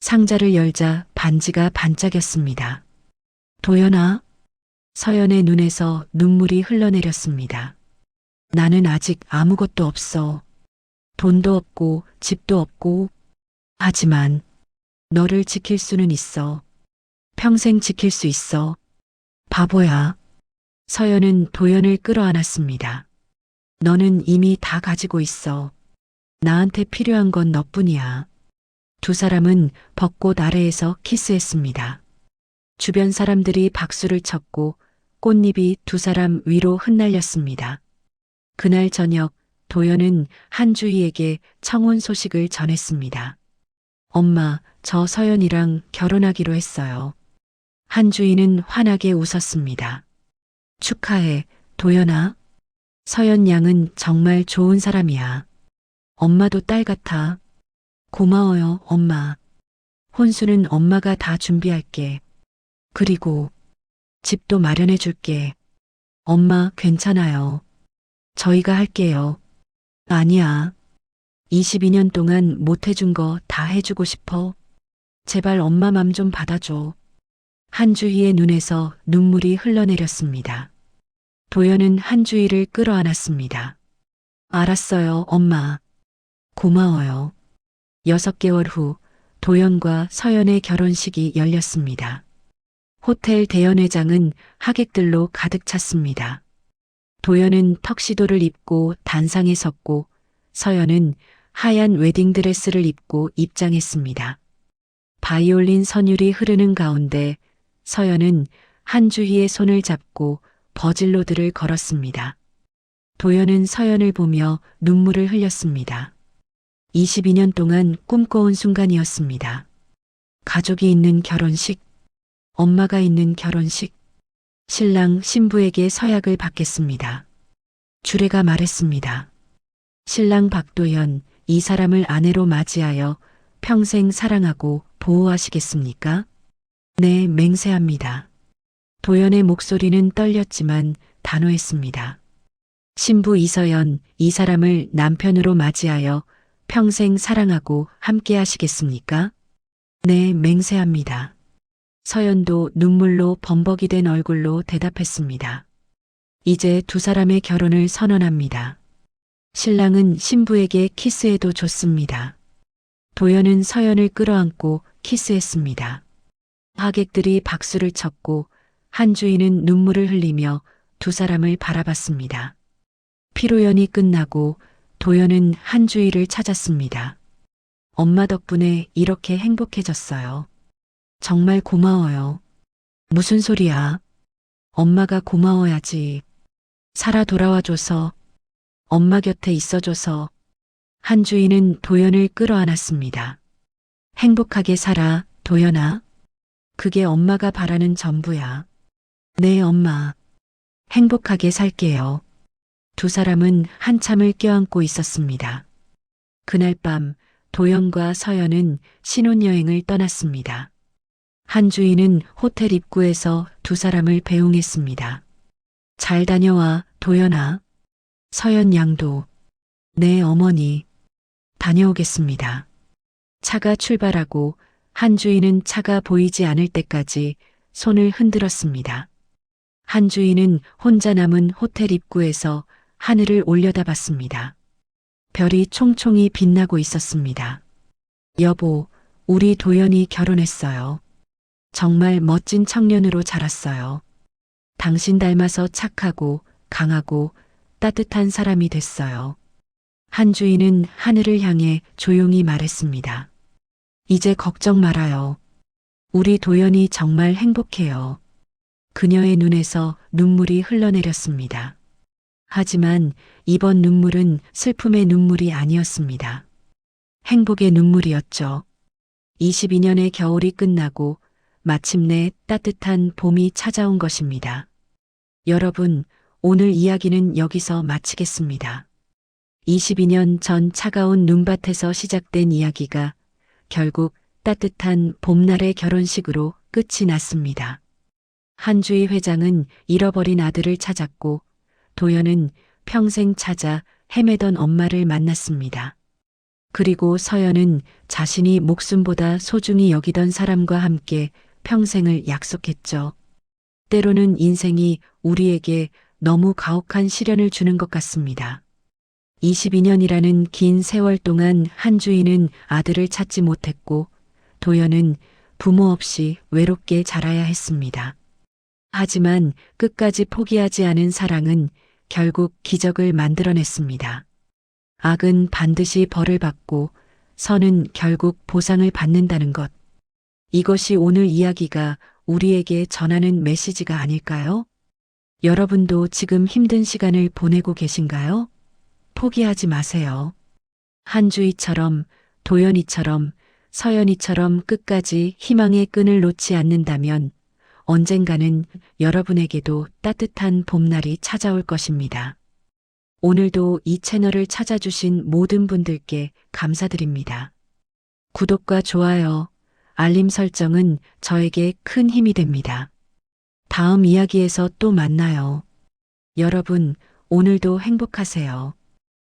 상자를 열자 반지가 반짝였습니다. 도연아. 서연의 눈에서 눈물이 흘러내렸습니다. 나는 아직 아무것도 없어. 돈도 없고 집도 없고. 하지만 너를 지킬 수는 있어. 평생 지킬 수 있어. 바보야. 서연은 도연을 끌어안았습니다. 너는 이미 다 가지고 있어. 나한테 필요한 건 너뿐이야. 두 사람은 벚꽃 아래에서 키스했습니다. 주변 사람들이 박수를 쳤고 꽃잎이 두 사람 위로 흩날렸습니다. 그날 저녁 도연은 한주희에게 청혼 소식을 전했습니다. 엄마, 저 서연이랑 결혼하기로 했어요. 한주희는 환하게 웃었습니다. 축하해, 도연아. 서연 양은 정말 좋은 사람이야. 엄마도 딸 같아. 고마워요, 엄마. 혼수는 엄마가 다 준비할게. 그리고 집도 마련해 줄게. 엄마, 괜찮아요. 저희가 할게요. 아니야. 22년 동안 못 해준 거 다 해주고 싶어. 제발 엄마 맘 좀 받아줘. 한주희의 눈에서 눈물이 흘러내렸습니다. 도연은 한주희를 끌어안았습니다. 알았어요, 엄마. 고마워요. 6개월 후 도연과 서연의 결혼식이 열렸습니다. 호텔 대연회장은 하객들로 가득 찼습니다. 도연은 턱시도를 입고 단상에 섰고 서연은 하얀 웨딩드레스를 입고 입장했습니다. 바이올린 선율이 흐르는 가운데 서연은 한주희의 손을 잡고 버질로드를 걸었습니다. 도연은 서연을 보며 눈물을 흘렸습니다. 22년 동안 꿈꿔온 순간이었습니다. 가족이 있는 결혼식, 엄마가 있는 결혼식, 신랑 신부에게 서약을 받겠습니다. 주례가 말했습니다. 신랑 박도연, 이 사람을 아내로 맞이하여 평생 사랑하고 보호하시겠습니까? 네, 맹세합니다. 도연의 목소리는 떨렸지만 단호했습니다. 신부 이서연, 이 사람을 남편으로 맞이하여 평생 사랑하고 함께 하시겠습니까? 네, 맹세합니다. 서연도 눈물로 범벅이 된 얼굴로 대답했습니다. 이제 두 사람의 결혼을 선언합니다. 신랑은 신부에게 키스해도 좋습니다. 도연은 서연을 끌어안고 키스했습니다. 하객들이 박수를 쳤고 한주희는 눈물을 흘리며 두 사람을 바라봤습니다. 피로연이 끝나고 도연은 한주희를 찾았습니다. 엄마 덕분에 이렇게 행복해졌어요. 정말 고마워요. 무슨 소리야? 엄마가 고마워야지. 살아 돌아와줘서, 엄마 곁에 있어줘서. 한주희는 도연을 끌어안았습니다. 행복하게 살아, 도연아. 그게 엄마가 바라는 전부야. 네, 엄마. 행복하게 살게요. 두 사람은 한참을 껴안고 있었습니다. 그날 밤 도연과 서연은 신혼여행을 떠났습니다. 한주희는 호텔 입구에서 두 사람을 배웅했습니다. 잘 다녀와, 도연아. 서연 양도. 네, 어머니. 다녀오겠습니다. 차가 출발하고 한주희는 차가 보이지 않을 때까지 손을 흔들었습니다. 한주희는 혼자 남은 호텔 입구에서 하늘을 올려다봤습니다. 별이 총총히 빛나고 있었습니다. 여보, 우리 도연이 결혼했어요. 정말 멋진 청년으로 자랐어요. 당신 닮아서 착하고 강하고 따뜻한 사람이 됐어요. 한주희는 하늘을 향해 조용히 말했습니다. 이제 걱정 말아요. 우리 도연이 정말 행복해요. 그녀의 눈에서 눈물이 흘러내렸습니다. 하지만 이번 눈물은 슬픔의 눈물이 아니었습니다. 행복의 눈물이었죠. 22년의 겨울이 끝나고 마침내 따뜻한 봄이 찾아온 것입니다. 여러분, 오늘 이야기는 여기서 마치겠습니다. 22년 전 차가운 눈밭에서 시작된 이야기가 결국 따뜻한 봄날의 결혼식으로 끝이 났습니다. 한주희 회장은 잃어버린 아들을 찾았고 도연은 평생 찾아 헤매던 엄마를 만났습니다. 그리고 서연은 자신이 목숨보다 소중히 여기던 사람과 함께 평생을 약속했죠. 때로는 인생이 우리에게 너무 가혹한 시련을 주는 것 같습니다. 22년이라는 긴 세월 동안 한주희는 아들을 찾지 못했고 도연은 부모 없이 외롭게 자라야 했습니다. 하지만 끝까지 포기하지 않은 사랑은 결국 기적을 만들어냈습니다. 악은 반드시 벌을 받고 선은 결국 보상을 받는다는 것. 이것이 오늘 이야기가 우리에게 전하는 메시지가 아닐까요? 여러분도 지금 힘든 시간을 보내고 계신가요? 포기하지 마세요. 한주희처럼, 도연이처럼, 서연이처럼 끝까지 희망의 끈을 놓지 않는다면 언젠가는 여러분에게도 따뜻한 봄날이 찾아올 것입니다. 오늘도 이 채널을 찾아주신 모든 분들께 감사드립니다. 구독과 좋아요, 알림 설정은 저에게 큰 힘이 됩니다. 다음 이야기에서 또 만나요. 여러분, 오늘도 행복하세요.